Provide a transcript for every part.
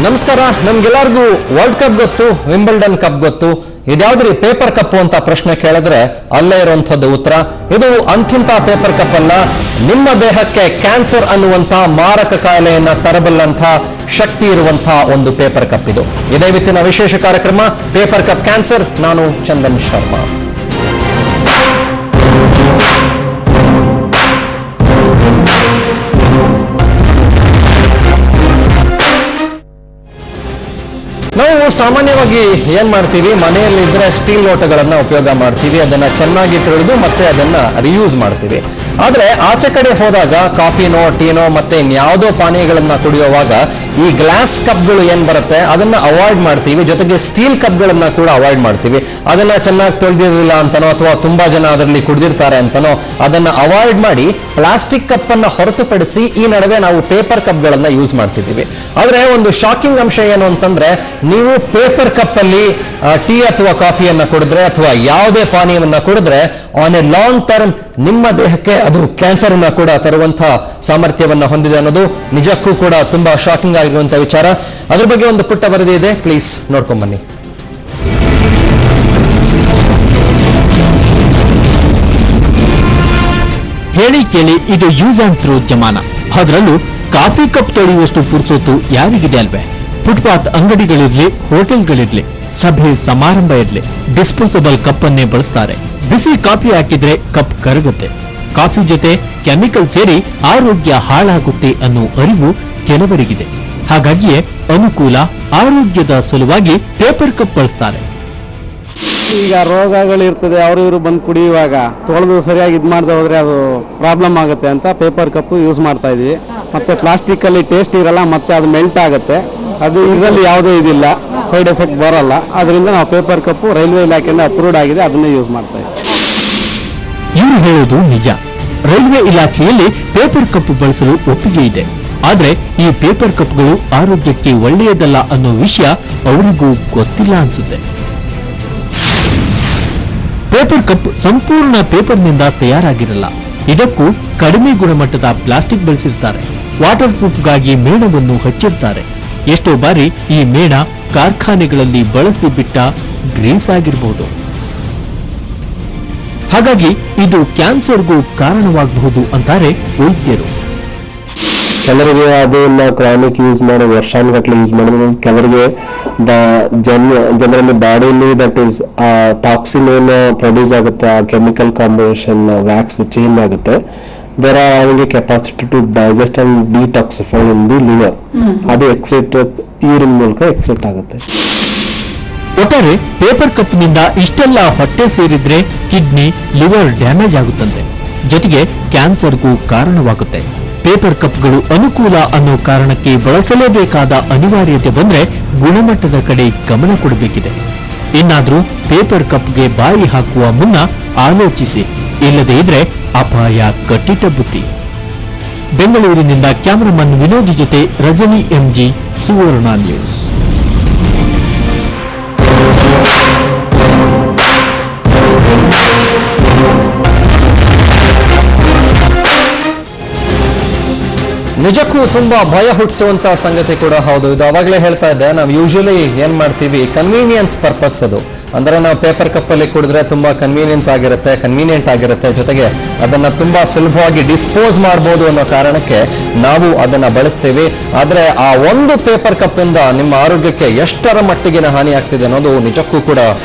ನಮಸ್ಕಾರ. ನಮ್ಗೆಲ್ಲರಿಗೂ world cup ಗೊತ್ತು, Wimbledon cup ಗೊತ್ತು. ಇದ್ಯಾವ್ದ್ರಿ ಪೇಪರ್ ಕಪ್ ಅಂತ ಪ್ರಶ್ನೆ ಕೇಳಿದ್ರೆ ಅಲ್ಲೇ ಇರುವಂತದ್ದು ಉತ್ತರ. ಇದು ಅಂತಿಂತ ಪೇಪರ್ ಕಪ್ ಅಲ್ಲ, ನಿಮ್ಮ ದೇಹಕ್ಕೆ ಕ್ಯಾನ್ಸರ್ ಅನ್ನುವಂತ ಮಾರಕ ಕಾಯಿಲೆಯನ್ನ ತರಬಲ್ಲಂತ ಶಕ್ತಿ ಇರುವಂತಹ ಒಂದು ಪೇಪರ್ ಕಪ್ ಇದು. ಇದೇ ಇವತ್ತಿನ ವಿಶೇಷ ಕಾರ್ಯಕ್ರಮ ಪೇಪರ್ ಕಪ್ ಕ್ಯಾನ್ಸರ್. ನಾನು ಚಂದನ್ ಶರ್ಮಾ. ನಾವು ಸಾಮಾನ್ಯವಾಗಿ ಏನ್ ಮಾಡ್ತೀವಿ, ಮನೆಯಲ್ಲಿ ಇದ್ರೆ ಸ್ಟೀಲ್ ಲೋಟಗಳನ್ನ ಉಪಯೋಗ ಮಾಡ್ತೀವಿ, ಅದನ್ನ ಚೆನ್ನಾಗಿ ತೊಳೆದು ಮತ್ತೆ ಅದನ್ನ ರಿಯೂಸ್ ಮಾಡ್ತೀವಿ. ಆದ್ರೆ ಆಚೆ ಕಡೆ ಹೋದಾಗ ಕಾಫಿನೋ ಟೀನೋ ಮತ್ತೆ ಇನ್ಯಾವುದೋ ಪಾನೀಯಗಳನ್ನ ಕುಡಿಯುವಾಗ ಈ ಗ್ಲಾಸ್ ಕಪ್ಗಳು ಏನ್ ಬರುತ್ತೆ ಅದನ್ನ ಅವಾಯ್ಡ್ ಮಾಡ್ತೀವಿ. ಜೊತೆಗೆ ಸ್ಟೀಲ್ ಕಪ್ಗಳನ್ನ ಕೂಡ ಅವಾಯ್ಡ್ ಮಾಡ್ತೀವಿ. ಅದನ್ನ ಚೆನ್ನಾಗಿ ತೊಳೆದಿರಲಿಲ್ಲ ಅಂತನೋ ಅಥವಾ ತುಂಬಾ ಜನ ಅದರಲ್ಲಿ ಕುಡಿದಿರ್ತಾರೆ ಅಂತನೋ ಅದನ್ನ ಅವಾಯ್ಡ್ ಮಾಡಿ ಪ್ಲಾಸ್ಟಿಕ್ ಕಪ್ ಅನ್ನ ಹೊರತುಪಡಿಸಿ ಈ ನಡುವೆ ನಾವು ಪೇಪರ್ ಕಪ್ಗಳನ್ನ ಯೂಸ್ ಮಾಡ್ತಿದ್ದೀವಿ. ಆದ್ರೆ ಒಂದು ಶಾಕಿಂಗ್ ಅಂಶ ಏನು ಅಂತಂದ್ರೆ, ನೀವು ಪೇಪರ್ ಕಪ್ ಅಲ್ಲಿ ಟೀ ಅಥವಾ ಕಾಫಿಯನ್ನ ಕುಡಿದ್ರೆ ಅಥವಾ ಯಾವುದೇ ಪಾನೀಯವನ್ನ ಕುಡಿದ್ರೆ ಆನ್ ಎ ಲಾಂಗ್ ಟರ್ಮ್ ನಿಮ್ಮ ದೇಹಕ್ಕೆ ಅದು ಕ್ಯಾನ್ಸರ್ ಅನ್ನ ಕೂಡ ತರುವಂತಹ ಸಾಮರ್ಥ್ಯವನ್ನ ಹೊಂದಿದೆ ಅನ್ನೋದು ನಿಜಕ್ಕೂ ಕೂಡ ತುಂಬಾ ಶಾಕಿಂಗ್ ಆಗಿರುವಂತಹ ವಿಚಾರ. ಅದ್ರ ಬಗ್ಗೆ ಒಂದು ಪುಟ್ಟ ವರದಿ ಇದೆ, ಪ್ಲೀಸ್ ನೋಡ್ಕೊಂಡ್ ಬನ್ನಿ. ಹೇಳಿ ಕೇಳಿ, ಇದು ಯೂಸ್ ಅಂಡ್ ಥ್ರೂ ಜಮಾನ. ಅದರಲ್ಲೂ ಕಾಫಿ ಕಪ್ ತೊಳೆಯುವಷ್ಟು ಪುರ್ಸೊತ್ತು ಯಾರಿಗಿದೆ ಅಲ್ವೇ? ಫುಟ್ಪಾತ್ ಅಂಗಡಿಗಳಿರ್ಲಿ, ಹೋಟೆಲ್ಗಳಿರ್ಲಿ, ಸಭೆ ಸಮಾರಂಭ ಇರ್ಲಿ, ಡಿಸ್ಪೋಸಬಲ್ ಕಪ್ ಅನ್ನೇ ಬಳಸ್ತಾರೆ. ಬಿಸಿ ಕಾಫಿ ಹಾಕಿದ್ರೆ ಕಪ್ ಕರಗುತ್ತೆ. ಕಾಫಿ ಜೊತೆ ಕೆಮಿಕಲ್ ಸೇರಿ ಆರೋಗ್ಯ ಹಾಳಾಗುತ್ತೆ ಅನ್ನೋ ಅರಿವು ಕೆಲವರಿಗಿದೆ. ಹಾಗಾಗಿಯೇ ಅನುಕೂಲ, ಆರೋಗ್ಯದ ಸಲುವಾಗಿ ಪೇಪರ್ ಕಪ್ ಬಳಸ್ತಾರೆ. ಈಗ ರೋಗಗಳಿರ್ತದೆ, ಅವರು ಇವರು ಬಂದು ಕುಡಿಯುವಾಗ ತೊಳೆದು ಸರಿಯಾಗಿ ಇದು ಮಾಡದೆ ಹೋದ್ರೆ ಅದು ಪ್ರಾಬ್ಲಮ್ ಆಗುತ್ತೆ ಅಂತ ಪೇಪರ್ ಕಪ್ ಯೂಸ್ ಮಾಡ್ತಾ ಇದೀವಿ. ಮತ್ತೆ ಪ್ಲಾಸ್ಟಿಕ್ ಅಲ್ಲಿ ಟೇಸ್ಟ್ ಇರಲ್ಲ, ಮತ್ತೆ ಅದು ಮೆಲ್ಟ್ ಆಗುತ್ತೆ. ಅದು ಇದರಲ್ಲಿ ಯಾವುದೇ ಇದಿಲ್ಲ, ಸೈಡ್ ಎಫೆಕ್ಟ್ ಬರಲ್ಲ. ಅದರಿಂದ ನಾವು ಪೇಪರ್ ಕಪ್ ರೈಲ್ವೆ ಇಲಾಖೆಯಿಂದ ಅಪ್ರೂವ್ಡ್ ಆಗಿದೆ, ಅದನ್ನೇ ಯೂಸ್ ಮಾಡ್ತಾ ಇದ್ದೀವಿ. ಇವರು ಹೇಳೋದು ನಿಜ. ರೈಲ್ವೆ ಇಲಾಖೆಯಲ್ಲಿ ಪೇಪರ್ ಕಪ್ ಬಳಸಲು ಒಪ್ಪಿಗೆ ಇದೆ. ಆದ್ರೆ ಈ ಪೇಪರ್ ಕಪ್ಗಳು ಆರೋಗ್ಯಕ್ಕೆ ಒಳ್ಳೆಯದಲ್ಲ ಅನ್ನೋ ವಿಷಯ ಅವರಿಗೂ ಗೊತ್ತಿಲ್ಲ ಅನ್ಸುತ್ತೆ. ಪೇಪರ್ ಕಪ್ ಸಂಪೂರ್ಣ ಪೇಪರ್ನಿಂದ ತಯಾರಾಗಿರಲ್ಲ. ಇದಕ್ಕೂ ಕಡಿಮೆ ಗುಣಮಟ್ಟದ ಪ್ಲಾಸ್ಟಿಕ್ ಬಳಸಿರ್ತಾರೆ. ವಾಟರ್ ಪ್ರೂಫ್ಗಾಗಿ ಮೇಣವನ್ನು ಹಚ್ಚಿರ್ತಾರೆ. ಎಷ್ಟೋ ಬಾರಿ ಈ ಮೇಣ ಕಾರ್ಖಾನೆಗಳಲ್ಲಿ ಬಳಸಿ ಬಿಟ್ಟ ಗ್ರೀಸ್ ಆಗಿರಬಹುದು. ಹಾಗಾಗಿ ಇದು ಕ್ಯಾನ್ಸರ್ಗೂ ಕಾರಣವಾಗಬಹುದು ಅಂತಾರೆ ವೈದ್ಯರು. ಕೆಲವರಿಗೆ ಅದನ್ನ ಕ್ರಾನಿಕ್ ಯೂಸ್ ಮಾಡಿ ವರ್ಷಾನುಗಟ್ಟಲೆ ಯೂಸ್ ಮಾಡಿದ್ರೆ, ಕೆಲವರಿಗೆ ಜನರಲ್ಲಿ ಬಾಡಿಲಿ ದಟ್ ಈಸ್ ಟಾಕ್ಸಿನ್ ಏನು ಪ್ರೊಡ್ಯೂಸ್ ಆಗುತ್ತೆ, ಆ ಕೆಮಿಕಲ್ ಕಾಂಬಿನೇಷನ್ ವ್ಯಾಕ್ಸ್ ಚೇಂಜ್ ಆಗುತ್ತೆ. ದೇರ್ ಆರ್ ಅವರಿಗೆ capacity to digest and detoxify in the liver. ಅದು ಎಕ್ಸೆಟ್ ಯೂರಿನ್ ಮೂಲಕ ಎಕ್ಸೆಟ್ ಆಗುತ್ತೆ. ಒಟ್ಟಾರೆ ಪೇಪರ್ ಕಪ್ನಿಂದ ಇಷ್ಟೆಲ್ಲ ಹೊಟ್ಟೆ ಸೇರಿದ್ರೆ ಕಿಡ್ನಿ, ಲಿವರ್ ಡ್ಯಾಮೇಜ್ ಆಗುತ್ತಂತೆ. ಜೊತೆಗೆ ಕ್ಯಾನ್ಸರ್ಗೂ ಕಾರಣವಾಗುತ್ತೆ. ಪೇಪರ್ ಕಪ್ಗಳು ಅನುಕೂಲ ಅನ್ನೋ ಕಾರಣಕ್ಕೆ ಬಳಸಲೇಬೇಕಾದ ಅನಿವಾರ್ಯತೆ ಬಂದ್ರೆ ಗುಣಮಟ್ಟದ ಕಡೆ ಗಮನ ಕೊಡಬೇಕಿದೆ. ಇನ್ನಾದ್ರೂ ಪೇಪರ್ ಕಪ್ಗೆ ಬಾಯಿ ಹಾಕುವ ಮುನ್ನ ಆಲೋಚಿಸಿ, ಇಲ್ಲದೇ ಇದ್ರೆ ಅಪಾಯ ಕಟ್ಟಿಟ್ಟ ಬುತ್ತಿ. ಬೆಂಗಳೂರಿನಿಂದ ಕ್ಯಾಮರಾಮನ್ ವಿನೋದ್ ಜೊತೆ ರಜನಿ ಎಂಜಿ, ಸುವರ್ಣ ನ್ಯೂಸ್. ನಿಜಕ್ಕೂ ತುಂಬಾ ಭಯ ಹುಟ್ಟಿಸುವಂತ ಸಂಗತಿ ಕೂಡ ಹೌದು. ಇದು ಅವಾಗಲೇ ಹೇಳ್ತಾ ಇದ್ದೆ, ನಾವು ಯೂಶಲಿ ಏನ್ ಮಾಡ್ತೀವಿ, ಕನ್ವೀನಿಯನ್ಸ್ ಪರ್ಪಸ್ ಅದು. ಅಂದ್ರೆ ನಾವು ಪೇಪರ್ ಕಪ್ ಅಲ್ಲಿ ಕುಡಿದ್ರೆ ತುಂಬಾ ಕನ್ವೀನಿಯನ್ಸ್ ಆಗಿರುತ್ತೆ, ಕನ್ವೀನಿಯಂಟ್ ಆಗಿರುತ್ತೆ. ಜೊತೆಗೆ ಅದನ್ನ ತುಂಬಾ ಸುಲಭವಾಗಿ ಡಿಸ್ಪೋಸ್ ಮಾಡಬಹುದು ಅನ್ನೋ ಕಾರಣಕ್ಕೆ ನಾವು ಅದನ್ನ ಬಳಸ್ತೀವಿ. ಆದ್ರೆ ಆ ಒಂದು ಪೇಪರ್ ಕಪ್ ಇಂದ ನಿಮ್ಮ ಆರೋಗ್ಯಕ್ಕೆ ಎಷ್ಟರ ಮಟ್ಟಿಗಿನ ಹಾನಿ ಆಗ್ತಿದೆ ಅನ್ನೋದು ನಿಜಕ್ಕೂ ಕೂಡ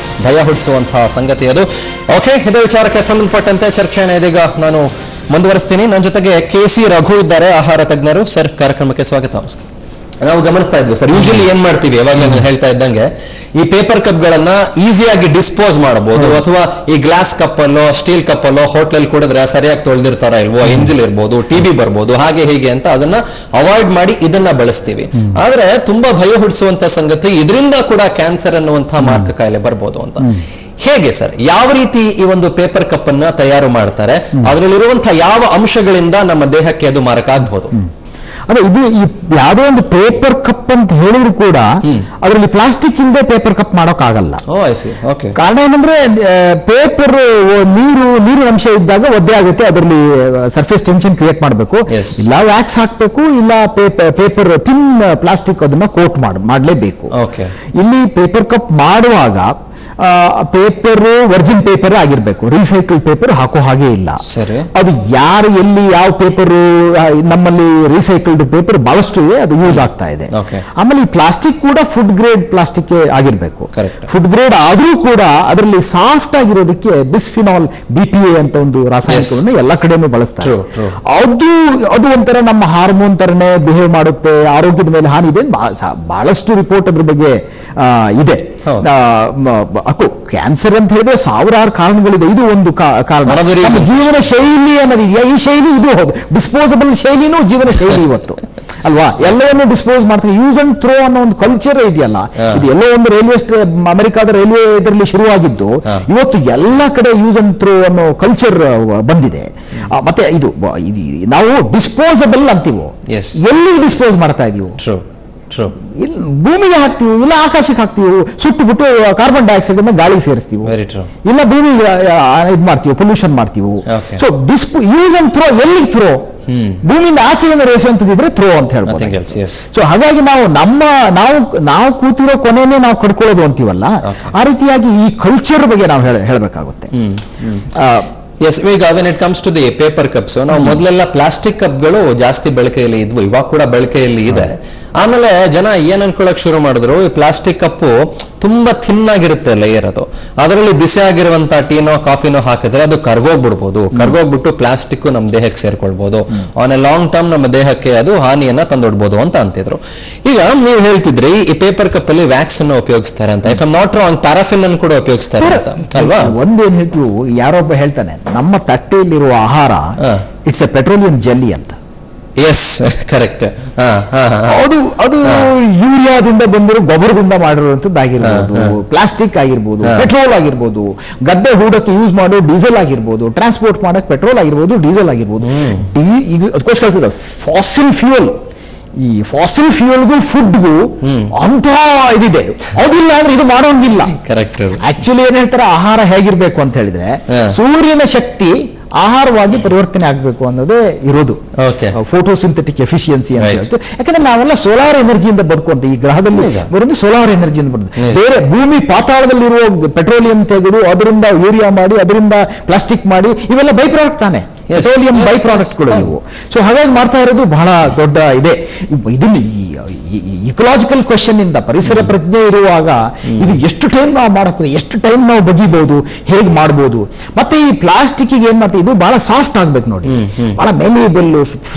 ಭಯ ಹುಟ್ಟಿಸುವಂತಹ ಸಂಗತಿ ಅದು. ಓಕೆ, ಇದೇ ವಿಚಾರಕ್ಕೆ ಸಂಬಂಧಪಟ್ಟಂತೆ ಚರ್ಚೆಯನ್ನು ಇದೀಗ ನಾನು ಮುಂದುವರಿಸ್ತೀನಿ. ನನ್ನ ಜೊತೆಗೆ KC ರಘು ಇದ್ದಾರೆ, ಆಹಾರ ತಜ್ಞರು. ಸರ್, ಕಾರ್ಯಕ್ರಮಕ್ಕೆ ಸ್ವಾಗತ. ನಾವು ಗಮನಿಸ್ತಾ ಇದ್ವಿ ಸರ್, ಯೂಶಲಿ ಏನ್ ಮಾಡ್ತೀವಿ, ಯಾವಾಗ ನಾನು ಹೇಳ್ತಾ ಇದ್ದಂಗೆ ಈ ಪೇಪರ್ ಕಪ್ಗಳನ್ನ ಈಸಿಯಾಗಿ ಡಿಸ್ಪೋಸ್ ಮಾಡಬಹುದು. ಅಥವಾ ಈ ಗ್ಲಾಸ್ ಕಪ್ ಅಲ್ಲೋ ಸ್ಟೀಲ್ ಕಪ್ ಅಲ್ಲೋ ಹೋಟ್ಲಲ್ಲಿ ಕುಡಿದ್ರೆ ಸರಿಯಾಗಿ ತೊಳೆದಿರ್ತಾರ ಇಲ್ವೋ, ಎಂಜಿಲ್ ಇರ್ಬೋದು, TB ಬರ್ಬೋದು, ಹಾಗೆ ಹೀಗೆ ಅಂತ ಅದನ್ನ ಅವಾಯ್ಡ್ ಮಾಡಿ ಇದನ್ನ ಬಳಸ್ತೀವಿ. ಆದ್ರೆ ತುಂಬಾ ಭಯ ಹುಟ್ಟಿಸುವಂತ ಸಂಗತಿ, ಇದರಿಂದ ಕೂಡ ಕ್ಯಾನ್ಸರ್ ಅನ್ನುವಂತಹ ಮಾರಕ ಕಾಯಿಲೆ ಬರ್ಬೋದು ಅಂತ. ಹೇಗೆ ಸರ್, ಯಾವ ರೀತಿ ಈ ಒಂದು ಪೇಪರ್ ಕಪ್ ಅನ್ನ ತಯಾರು ಮಾಡ್ತಾರೆ, ಅದರಲ್ಲಿರುವಂತಹ ಯಾವ ಅಂಶಗಳಿಂದ ನಮ್ಮ ದೇಹಕ್ಕೆ ಅದು ಮಾರಕ ಆಗ್ಬಹುದು? ಅದೇ ಇದು ಈ ಯಾವುದೋ ಒಂದು ಪೇಪರ್ ಕಪ್ ಅಂತ ಹೇಳಿದ್ರು ಕೂಡ ಅದರಲ್ಲಿ ಪ್ಲಾಸ್ಟಿಕ್ ಇಲ್ಲದೆ ಪೇಪರ್ ಕಪ್ ಮಾಡೋಕ್ಕಾಗಲ್ಲ. ಕಾರಣ ಏನಂದ್ರೆ ಪೇಪರ್ ನೀರಿನ ಅಂಶ ಇದ್ದಾಗ ಒದ್ದೆ ಆಗುತ್ತೆ, ಅದರಲ್ಲಿ ಸರ್ಫೇಸ್ ಟೆನ್ಷನ್ ಕ್ರಿಯೇಟ್ ಮಾಡಬೇಕು, ಇಲ್ಲ ವ್ಯಾಕ್ಸ್ ಹಾಕ್ಬೇಕು, ಇಲ್ಲ ಪೇಪರ್ ಥಿನ್ ಪ್ಲಾಸ್ಟಿಕ್ ಅದನ್ನ ಕೋಟ್ ಮಾಡಲೇಬೇಕು. ಇಲ್ಲಿ ಪೇಪರ್ ಕಪ್ ಮಾಡುವಾಗ ಪೇಪರ್ ವರ್ಜಿನ್ ಪೇಪರ್ ಆಗಿರ್ಬೇಕು, ರೀಸೈಕಲ್ ಪೇಪರ್ ಹಾಕೋ ಹಾಗೆ ಇಲ್ಲ. ಅದು ಯಾರು ಎಲ್ಲಿ ಯಾವ ಪೇಪರ್, ನಮ್ಮಲ್ಲಿ ರೀಸೈಕಲ್ಡ್ ಪೇಪರ್ ಬಹಳಷ್ಟು ಇದೆ, ಅದು ಯೂಸ್ ಆಗ್ತಾ ಇದೆ. ಆಮೇಲೆ ಈ ಪ್ಲಾಸ್ಟಿಕ್ ಕೂಡ ಫುಡ್ ಗ್ರೇಡ್ ಪ್ಲಾಸ್ಟಿಕ್ ಆಗಿರ್ಬೇಕು. ಫುಡ್ ಗ್ರೇಡ್ ಆದ್ರೂ ಕೂಡ ಅದರಲ್ಲಿ ಸಾಫ್ಟ್ ಆಗಿರೋದಕ್ಕೆ ಬಿಸ್ಫಿನಾಲ್ BPA ಅಂತ ಒಂದು ರಾಸಾಯನಿಕವನ್ನು ಎಲ್ಲ ಕಡೆನೂ ಬಳಸ್ತಾರೆ. ಅದು ಒಂಥರ ನಮ್ಮ ಹಾರ್ಮೋನ್ ತರನೇ ಬಿಹೇವ್ ಮಾಡುತ್ತೆ, ಆರೋಗ್ಯದ ಮೇಲೆ ಹಾನಿ ಇದೆ, ಬಹಳಷ್ಟು ರಿಪೋರ್ಟ್ ಅದ್ರ ಬಗ್ಗೆ ಇದೆ. ಕ್ಯಾನ್ಸರ್ ಅಂತ ಹೇಳಿದ್ರೆ ಸಾವಿರಾರು ಕಾರಣಗಳಿದೆ, ಇದು ಒಂದು ಕಾರಣ. ಜೀವನ ಶೈಲಿ ಅನ್ನೋದಿದೆಯಾ, ಈ ಶೈಲಿ ಇದು ಹೌದು, ಡಿಸ್ಪೋಸಬಲ್ ಶೈಲಿನೂ ಜೀವನ ಶೈಲಿ ಇವತ್ತು ಅಲ್ವಾ. ಎಲ್ಲವನ್ನೂ ಡಿಸ್ಪೋಸ್ ಮಾಡ್ತಾರೆ, ಯೂಸ್ ಅಂಡ್ ಥ್ರೋ ಅನ್ನೋ ಒಂದು ಕಲ್ಚರ್ ಇದೆಯಲ್ಲ, ಇದು ಎಲ್ಲೋ ಒಂದು ಅಮೆರಿಕಾದ ರೈಲ್ವೆ ಇದರಲ್ಲಿ ಶುರುವಾಗಿದ್ದು ಇವತ್ತು ಎಲ್ಲ ಕಡೆ ಯೂಸ್ ಅಂಡ್ ಥ್ರೋ ಅನ್ನೋ ಕಲ್ಚರ್ ಬಂದಿದೆ. ಮತ್ತೆ ಇದು ನಾವು ಡಿಸ್ಪೋಸಬಲ್ ಅಂತೀವೋ, ಎಲ್ಲಿ ಡಿಸ್ಪೋಸ್ ಮಾಡ್ತಾ ಇದೀವಿ, ಇಲ್ಲಿ ಭೂಮಿಗೆ ಹಾಕ್ತೀವಿ, ಇಲ್ಲ ಆಕಾಶಕ್ಕೆ ಹಾಕ್ತೀವಿ, ಸುಟ್ಟು ಬಿಟ್ಟು ಕಾರ್ಬನ್ ಡೈಆಕ್ಸೈಡ್ ಅನ್ನ ಗಾಳಿಗೆ ಸೇರಿಸ್ತೀವಿ, ಇಲ್ಲ ಭೂಮಿಗೆ ಇದು ಮಾಡ್ತೀವಿ, ಪೊಲ್ಯೂಷನ್ ಮಾಡ್ತೀವಿ. ಸೊ ಯೂಸ್ ಅಂಡ್ ಥ್ರೋ, ಎಲ್ಲಿ ಥ್ರೋ, ಭೂಮಿಯಿಂದ ಆಚೆಯಿಂದ ರೇಸುವಂತದಿದ್ರೆ ಥ್ರೋ ಅಂತ ಹೇಳ್ಬೋದು. ಸೊ ಹಾಗಾಗಿ ನಾವು ಕೂತಿರೋ ಕೊನೆಯೇ ನಾವು ಕಡ್ಕೊಳ್ಳೋದು ಅಂತೀವಲ್ಲ, ಆ ರೀತಿಯಾಗಿ ಈ ಕಲ್ಚರ್ ಬಗ್ಗೆ ನಾವು ಹೇಳಬೇಕಾಗುತ್ತೆ. ಈಗ when it comes to the paper cups, ನಾವು ಮೊದಲೆಲ್ಲ ಪ್ಲಾಸ್ಟಿಕ್ ಕಪ್ಗಳು ಜಾಸ್ತಿ ಬಳಕೆಯಲ್ಲಿ ಇದ್ವು, ಇವಾಗ ಕೂಡ ಬಳಕೆಯಲ್ಲಿ ಇದೆ. ಆಮೇಲೆ ಜನ ಏನ್ ಅನ್ಕೊಳಕ್ ಶುರು ಮಾಡಿದ್ರು, ಈ ಪ್ಲಾಸ್ಟಿಕ್ ಕಪ್ಪು ತುಂಬಾ ಥಿನ್ ಆಗಿರುತ್ತೆ ಲೇಯರ್, ಅದರಲ್ಲಿ ಬಿಸಿ ಆಗಿರುವಂತ ಟೀನೋ ಕಾಫಿನೋ ಹಾಕಿದ್ರೆ ಅದು ಕರ್ಗೋಗ್ಬಿಡ್ಬೋದು, ಕರ್ಗೋಗ್ಬಿಟ್ಟು ಪ್ಲಾಸ್ಟಿಕ್ ನಮ್ಮ ದೇಹಕ್ಕೆ ಸೇರ್ಕೊಳ್ಬಹುದು, ಆನ್ ಎ ಲಾಂಗ್ ಟರ್ಮ್ ನಮ್ಮ ದೇಹಕ್ಕೆ ಅದು ಹಾನಿಯನ್ನ ತಂದೊಡ್ಬೋದು ಅಂತ ಅಂತಿದ್ರು. ಈಗ ನೀವು ಹೇಳ್ತಿದ್ರಿ ಈ ಪೇಪರ್ ಕಪ್ ಅಲ್ಲಿ ವ್ಯಾಕ್ಸ್ ಅನ್ನು ಉಪಯೋಗಿಸ್ತಾರೆ ಅಂತ, if I not wrong paraffin ಅನ್ನು ಕೂಡ ಉಪಯೋಗಿಸ್ತಾರೆ ಅಂತ ಅಲ್ವಾ? ಒಂದೇನ್ ಹೇಳ್ತೀವಿ, ಯಾರೊಬ್ಬ ಹೇಳ್ತಾನೆ ನಮ್ಮ ತಟ್ಟೆಯಲ್ಲಿರುವ ಆಹಾರ ಇಟ್ಸ್ ಎ ಪೆಟ್ರೋಲಿಯಂ ಜೆಲ್ಲಿ ಅಂತ. Yes, correct. ಅದು ಯೂರಿಯಾದಿಂದ ಬಂದಿರೋ ಗೊಬ್ಬರದಿಂದ ಮಾಡಿರುವಂತದ್ದಾಗಿರ್ಬೋದು, ಪ್ಲಾಸ್ಟಿಕ್ ಆಗಿರ್ಬೋದು, ಪೆಟ್ರೋಲ್ ಆಗಿರ್ಬೋದು, ಗದ್ದೆ ಹೂಡಕ್ಕೆ ಯೂಸ್ ಮಾಡೋ ಡೀಸೆಲ್ ಆಗಿರ್ಬೋದು, ಟ್ರಾನ್ಸ್ಪೋರ್ಟ್ ಮಾಡಕ್ ಪೆಟ್ರೋಲ್ ಆಗಿರ್ಬೋದು, ಡೀಸೆಲ್ ಆಗಿರ್ಬೋದು. ಅದಕ್ಕೋಸ್ಕರ ಫಾಸಿಲ್ ಫ್ಯೂಯಲ್, ಈ ಫಾಸಿಲ್ ಫ್ಯೂಯಲ್ಗೂ ಫುಡ್ಗೂ ಅಂತ ಇದಿದೆ, ಅದಿಲ್ಲ ಅಂದ್ರೆ ಇದು ಮಾಡೋಂಗಿಲ್ಲ. ಕರೆಕ್ಟ್. ಆಕ್ಚುಲಿ ಏನ್ ಹೇಳ್ತಾರೆ, ಆಹಾರ ಹೇಗಿರ್ಬೇಕು ಅಂತ ಹೇಳಿದ್ರೆ ಸೂರ್ಯನ ಶಕ್ತಿ ಆಹಾರವಾಗಿ ಪರಿವರ್ತನೆ ಆಗಬೇಕು ಅನ್ನೋದೇ ಇರೋದು, ಫೋಟೋಸಿಂಥೆಟಿಕ್ ಎಫಿಷಿಯನ್ಸಿ ಅಂತ ಹೇಳ್ತು. ಯಾಕಂದ್ರೆ ನಾವೆಲ್ಲ ಸೋಲಾರ್ ಎನರ್ಜಿಯಿಂದ ಬದುಕುವಂತ ಈ ಗ್ರಹದಲ್ಲಿ ಬರೋದು ಸೋಲಾರ್ ಎನರ್ಜಿಯಿಂದ ಬರೋದು. ಬೇರೆ ಭೂಮಿ ಪಾತಾಳದಲ್ಲಿರುವ ಪೆಟ್ರೋಲಿಯಂ ತೆಗೆದು ಅದರಿಂದ ಯೂರಿಯಾ ಮಾಡಿ ಅದರಿಂದ ಪ್ಲಾಸ್ಟಿಕ್ ಮಾಡಿ ಇವೆಲ್ಲ ಬೈ ಪ್ರಾಡಕ್ಟ್ ತಾನೆ, ಪೆಟ್ರೋಲಿಯಂ ಬೈ ಪ್ರಾಡಕ್ಟ್ಗಳು ಇವು. ಸೊ ಹಾಗಾಗಿ ಮಾಡ್ತಾ ಇರೋದು ಬಹಳ ದೊಡ್ಡ ಇದೆ. ಇದನ್ನು ಇಕಲಾಜಿಕಲ್ ಕ್ವೆಶ್ಚನ್ ಇಂದ ಪರಿಸರ ಪ್ರಜ್ಞೆ ಇರುವಾಗ ಇದು ಎಷ್ಟು ಟೈಮ್ ನಾವು ಮಾಡಬಹುದು, ಎಷ್ಟು ಟೈಮ್ ನಾವು ಬಗೆಬಹುದು, ಹೇಗೆ ಮಾಡಬಹುದು. ಮತ್ತೆ ಈ ಪ್ಲಾಸ್ಟಿಕ್ ಏನ್ ಮಾಡ್ತೀವಿ, ಇದು ಬಹಳ ಸಾಫ್ಟ್ ಆಗ್ಬೇಕು ನೋಡಿ, ಬಹಳ ಮೆಲಿಯಬಲ್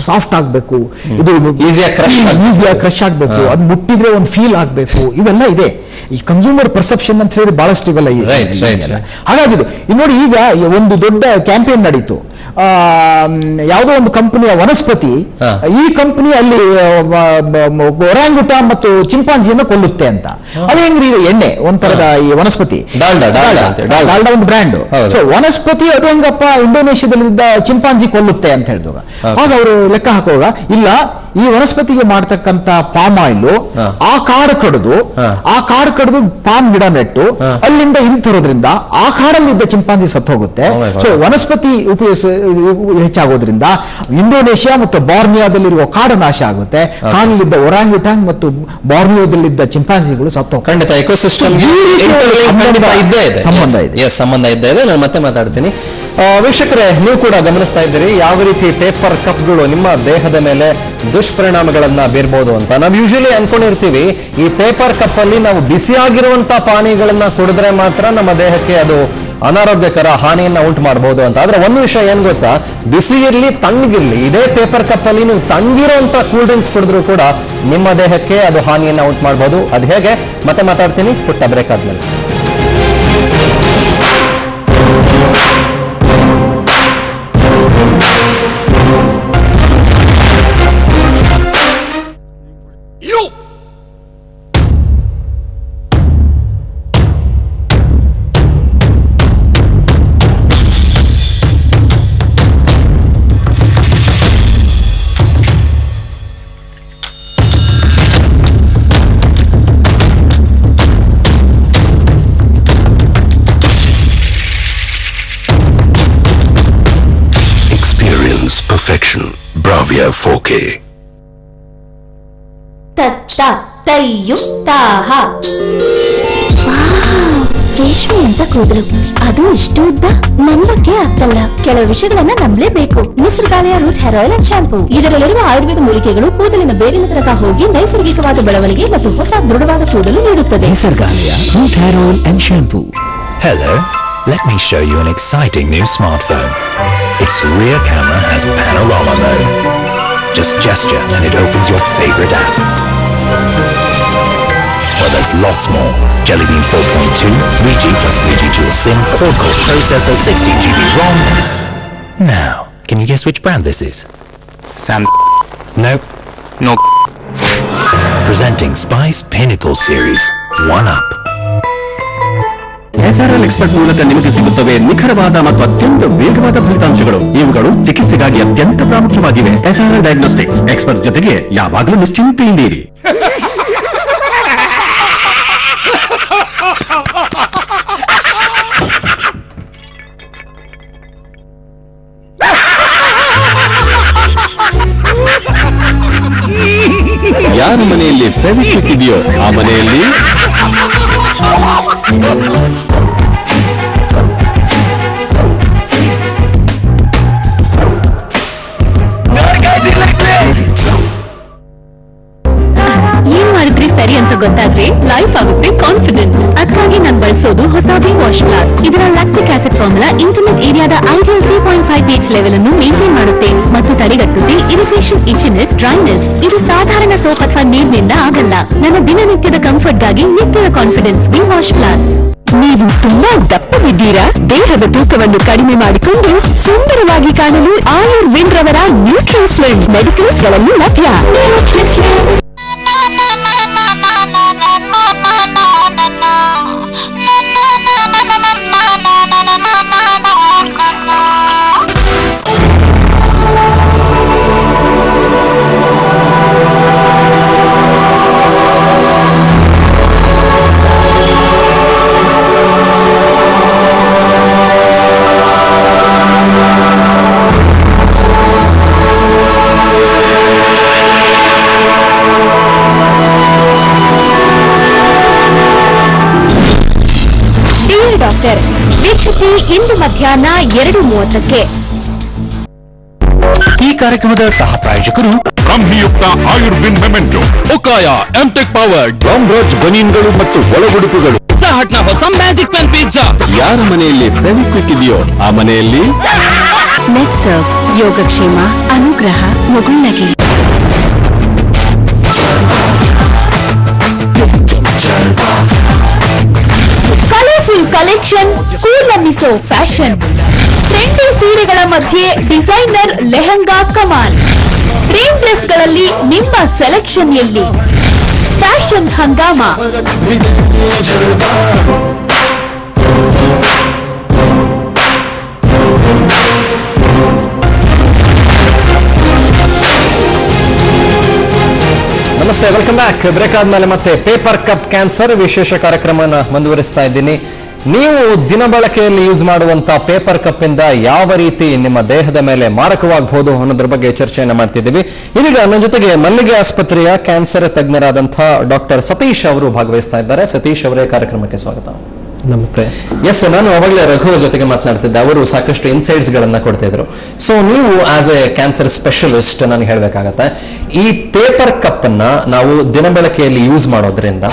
ಸಾಫ್ಟ್ ಆಗ್ಬೇಕು, ಇದು ಈಸಿಯಾಗಿ ಕ್ರಶ್ ಆಗ್ಬೇಕು, ಅದು ಮುಟ್ಟಿದ್ರೆ ಒಂದು ಫೀಲ್ ಆಗ್ಬೇಕು, ಇವೆಲ್ಲ ಇದೆ. ಈ ಕನ್ಸ್ಯೂಮರ್ ಪರ್ಸೆಪ್ಷನ್ ಅಂತ ಹೇಳಿ ಬಹಳಷ್ಟು ಇವೆಲ್ಲ ಇದೆ. ಹಾಗಾಗಿ ಇದು ನೋಡಿ, ಈಗ ಒಂದು ದೊಡ್ಡ ಕ್ಯಾಂಪೇನ್ ನಡೀತು, ಯಾವುದೋ ಒಂದು ಕಂಪನಿಯ ವನಸ್ಪತಿ, ಈ ಕಂಪನಿ ಅಲ್ಲಿ ಒರಾಂಗುಟಾನ್ ಮತ್ತು ಚಿಂಪಾಂಜಿಯನ್ನು ಕೊಲ್ಲುತ್ತೆ ಅಂತ. ಅದು ಹೆಂಗ್ರಿ, ಎಣ್ಣೆ ಒಂಥರದ ಈ ವನಸ್ಪತಿ ಡಾಲ್ಡಾ ಒಂದು ಬ್ರ್ಯಾಂಡ್. ಸೊ ವನಸ್ಪತಿ ಅದು ಹೆಂಗಪ್ಪ ಇಂಡೋನೇಷ್ಯಾದಲ್ಲಿದ್ದ ಚಿಂಪಾಂಜಿ ಕೊಲ್ಲುತ್ತೆ ಅಂತ ಹೇಳಿದಾಗ ಆಗ ಅವರು ಲೆಕ್ಕ ಹಾಕುವಾಗ, ಇಲ್ಲ ಈ ವನಸ್ಪತಿಗೆ ಮಾಡ್ತಕ್ಕಂತ ಪಾಮ್ ಆಯಿಲ್ ಆ ಕಾಡು ಕಡಿದು ಪಾಮ್ ಗಿಡ ನೆಟ್ಟು ಅಲ್ಲಿಂದ ಇಲ್ಲಿ ತರೋದ್ರಿಂದ ಆ ಕಾಡಲ್ಲಿದ್ದ ಚಿಂಪಾಂಜಿ ಸತ್ತು ಹೋಗುತ್ತೆ. ಸೊ ವನಸ್ಪತಿ ಹೆಚ್ಚಾಗೋದ್ರಿಂದ ಇಂಡೋನೇಷ್ಯಾ ಮತ್ತು ಬಾರ್ನಿಯಾದಲ್ಲಿರುವ ಕಾಡು ನಾಶ ಆಗುತ್ತೆ, ಕಾಡಲ್ಲಿದ್ದ ಒರಾಂಗುಟಾಂಗ್ ಮತ್ತು ಬಾರ್ನಿಯೋದಲ್ಲಿದ್ದ ಚಿಂಪಾಂಜಿಗಳು ಸತ್ತು. ಖಂಡಿತ ಎಕೋಸಿಸ್ಟಮ್ ಸಂಬಂಧ ಇದ್ದೇ ಇದೆ. ನಾನು ಮತ್ತೆ ಮಾತಾಡ್ತೀನಿ. ವೀಕ್ಷಕರೇ, ನೀವು ಕೂಡ ಗಮನಿಸ್ತಾ ಇದ್ದೀರಿ ಯಾವ ರೀತಿ ಪೇಪರ್ ಕಪ್ಗಳು ನಿಮ್ಮ ದೇಹದ ಮೇಲೆ ದುಷ್ಪರಿಣಾಮಗಳನ್ನ ಬೀರ್ಬೋದು ಅಂತ. ನಾವು ಯೂಶಲಿ ಅನ್ಕೊಂಡಿರ್ತೀವಿ ಈ ಪೇಪರ್ ಕಪ್ ಅಲ್ಲಿ ನಾವು ಬಿಸಿಯಾಗಿರುವಂತಹ ಪಾನೀಯಗಳನ್ನ ಕುಡಿದ್ರೆ ಮಾತ್ರ ನಮ್ಮ ದೇಹಕ್ಕೆ ಅದು ಅನಾರೋಗ್ಯಕರ ಹಾನಿಯನ್ನ ಉಂಟು ಮಾಡಬಹುದು ಅಂತ. ಆದ್ರೆ ಒಂದು ವಿಷಯ ಏನ್ ಗೊತ್ತಾ, ಬಿಸಿ ಇರ್ಲಿ ತಣ್ಣಗಿರ್ಲಿ, ಇದೇ ಪೇಪರ್ ಕಪ್ ಅಲ್ಲಿ ನೀವು ತಣ್ಣಗಿರುವಂತ ಕೂಲ್ ಡ್ರಿಂಕ್ಸ್ ಕುಡಿದ್ರು ಕೂಡ ನಿಮ್ಮ ದೇಹಕ್ಕೆ ಅದು ಹಾನಿಯನ್ನ ಉಂಟು ಮಾಡಬಹುದು. ಅದು ಹೇಗೆ ಮತ್ತೆ ಮಾತಾಡ್ತೀನಿ ಪುಟ್ಟ ಬ್ರೇಕ್ ಆದ್ಮೇಲೆ. okay. ತತ್ತ ತೈಯುಕ್ತಾಹ. ರೇಷ್ಮೆ ಅಂತ ಕೂದಲು, ಅದು ಇಷ್ಟು ಉದ್ದ, ನಂಬಕ್ಕೆ ಆಗ್ತಲ್ಲ. ಕೆಲವು ವಿಷಯಗಳನ್ನ ನಂಬಲೇಬೇಕು. Nisargalaya root hair oil and shampoo. ಇದರಲ್ಲಿರುವ ಆಯುರ್ವೇದ ಮೂಲಿಕೆಗಳು ಕೂದಲಿನ ಬೇರಿನ ತನಕ ಹೋಗಿ ನೈಸರ್ಗಿಕವಾದ ಬೆಳವಣಿಗೆ ಮತ್ತು ಹೊಸ ದೃಢವಾದ ಕೂದಲು ನೀಡುತ್ತದೆ. Nisargalaya root hair oil and shampoo. Hello, let me show you an exciting new smartphone. Its rear camera has panorama mode. Just gesture and it opens your favorite app. Well, there's lots more. Jelly Bean 4.2, 3G plus 3G dual SIM, quad-core processor, 16GB ROM. Now, can you guess which brand this is? No. Presenting Spice Pinnacle Series 1UP. SRL expert ಮೂಲಕ ನಿಮಗೆ ಸಿಗುತ್ತವೆ ನಿಖರವಾದ ಮತ್ತು ಅತ್ಯಂತ ವೇಗವಾದ ಫಲಿತಾಂಶಗಳು. ಇವುಗಳು ಚಿಕಿತ್ಸೆಗಾಗಿ ಅತ್ಯಂತ ಪ್ರಾಮುಖ್ಯವಾಗಿವೆ. SRL ಡಯಾಗ್ನೋಸ್ಟಿಕ್ಸ್ ಎಕ್ಸ್ಪರ್ಟ್ ಜೊತೆಗೆ ಯಾವಾಗಲೂ ನಿಶ್ಚಿಂತೆಯಿಂದಿರಿ. ಯಾರ ಮನೆಯಲ್ಲಿ ಫೆವಿಕ್ವಿಕ್ ಇದೆಯೋ ಆ ಮನೆಯಲ್ಲಿ ಏನ್ ಮಾಡಿದ್ರಿ ಸರಿ ಅಂತ ಗೊತ್ತಾದ್ರೆ ಲೈಫ್ ಆಗುತ್ತೆ ಕಾನ್ಫಿಡೆಂಟ್. ಅದಕ್ಕಾಗಿ ನಾನು ಬಳಸೋದು ಹೊಸ ವಾಶ್ ಪ್ಲಸ್. ಇದರ ಲ್ಯಾಕ್ಟಿಕ್ ಆಸಿಡ್ ಫಾರ್ಮುಲಾ ಇಂಟಿಮೇಟ್ ಏರಿಯಾದ ಐಡಿಯಲ್ 3.5 pH ಲೆವೆಲ್ ಅನ್ನು ಮೇಂಟೈನ್ ಮಾಡುತ್ತೆ ಮತ್ತು ತಡೆಗಟ್ಟುತ್ತೆ ಇರಿಟೇಷನ್, ಇಚಿನೆಸ್, ಡ್ರೈನೆಸ್. ಇದು ಸಾಧಾರಣ ಸೋಪ್ ಅಥವಾ ನೀರಿನಿಂದ ಆಗಲ್ಲ. ನನ್ನ ದಿನನಿತ್ಯದ ಕಂಫರ್ಟ್ಗಾಗಿ ನಿತ್ಯದ ಕಾನ್ಫಿಡೆನ್ಸ್ ವಾಶ್ ಪ್ಲಸ್. ನೀವು ತುಂಬಾ ದಪ್ಪವಿದ್ದೀರಾ? ದೇಹದ ತೂಕವನ್ನು ಕಡಿಮೆ ಮಾಡಿಕೊಂಡು ಸುಂದರವಾಗಿ ಕಾಣಲು ಆಯುರ್ವೇದ್ ರವರ ನ್ಯೂಟ್ರಿಸ್ಲಿಮ್ ಮೆಡಿಕಲ್ಸ್ ಗಳಲ್ಲಿ ಲಭ್ಯ. ಡಾಕ್ಟರ್ ವೀಕ್ಷಿಸಿ ಇಂದು ಮಧ್ಯಾಹ್ನ 2:30ಕ್ಕೆ. ಈ ಕಾರ್ಯಕ್ರಮದ ಸಹ ಪ್ರಾಯೋಜಕರು ಬ್ರಹ್ಮಿಯುಕ್ತ ಆಯುರ್ವೇದ್ ಮೆಮೆಂಟೋ, ಒಕಾಯ, ಎಂಟೆಕ್ ಪವರ್, ಡಾಮ್ರಾಜ್ ಬನೀನ್ಗಳು ಮತ್ತು ಒಳಗೊಡುಕುಗಳು, ಹಟ್ನ ಹೊಸ ಮ್ಯಾಜಿಕ್ ಪೆನ್ ಪಿಜ್ಜಾ. ಯಾರ ಮನೆಯಲ್ಲಿ ಫೆವಿಕ್ವಿಕ್ ಇದೆಯೋ ಆ ಮನೆಯಲ್ಲಿ ನೆಟ್ಸರ್ಫ್ ಯೋಗಕ್ಷೇಮ, ಅನುಗ್ರಹ, ಮುಗುಳ್ನಗೆ. ಕಲರ್ಫುಲ್ ಕಲೆಕ್ಷನ್, ಕೂಲ್ ಅನ್ನಿಸೋ ಫ್ಯಾಷನ್, ಟ್ರೆಂಡಿ ಸೀರೆಗಳ ಮಧ್ಯೆ ಡಿಸೈನರ್ ಲೆಹಂಗಾ ಕಮಾಲ್, ಡ್ರೀಮ್ ಡ್ರೆಸ್ ಗಳಲ್ಲಿ ನಿಮ್ಮ ಸೆಲೆಕ್ಷನ್ ಎಲ್ಲಿ? ಫ್ಯಾಷನ್ ಹಂಗಾಮ. ನಮಸ್ತೆ, ವೆಲ್ಕಮ್ ಬ್ಯಾಕ್. ಬ್ರೇಕ್ ಆದ್ಮೇಲೆ ಮತ್ತೆ ಪೇಪರ್ ಕಪ್ ಕ್ಯಾನ್ಸರ್ ವಿಶೇಷ ಕಾರ್ಯಕ್ರಮನ ಮುಂದುವರಿಸ್ತಾ ಇದ್ದೀನಿ. ನೀವು ದಿನಬಳಕೆಯಲ್ಲಿ ಯೂಸ್ ಮಾಡುವಂತ ಪೇಪರ್ ಕಪ್ ಇಂದ ಯಾವ ರೀತಿ ನಿಮ್ಮ ದೇಹದ ಮೇಲೆ ಮಾರಕವಾಗಬಹುದು ಅನ್ನೋದ್ರ ಬಗ್ಗೆ ಚರ್ಚೆಯನ್ನ ಮಾಡ್ತಿದ್ದೀವಿ. ಇದೀಗ ನನ್ನ ಜೊತೆಗೆ ಮಲ್ಲಿಗೆ ಆಸ್ಪತ್ರೆಯ ಕ್ಯಾನ್ಸರ್ ತಜ್ಞರಾದಂತಹ ಡಾಕ್ಟರ್ ಸತೀಶ್ ಅವರು ಭಾಗವಹಿಸ್ತಾ ಇದ್ದಾರೆ. ಸತೀಶ್ ಅವರೇ ಕಾರ್ಯಕ್ರಮಕ್ಕೆ ಸ್ವಾಗತ. ನಮಸ್ತೆ. ಎಸ್, ನಾನು ಅವಾಗಲೇ ರಘು ಜೊತೆಗೆ ಮಾತನಾಡ್ತಿದ್ದೆ. ಅವರು ಸಾಕಷ್ಟು ಇನ್ಸೈಟ್ಸ್ ಗಳನ್ನ ಕೊಡ್ತಾ ಇದ್ರು. ಸೊ ನೀವು ಆಸ್ ಎ ಕ್ಯಾನ್ಸರ್ ಸ್ಪೆಷಲಿಸ್ಟ್ ನನಗೆ ಹೇಳ್ಬೇಕಾಗತ್ತೆ, ಈ ಪೇಪರ್ ಕಪ್ ಅನ್ನ ನಾವು ದಿನಬಳಕೆಯಲ್ಲಿ ಯೂಸ್ ಮಾಡೋದ್ರಿಂದ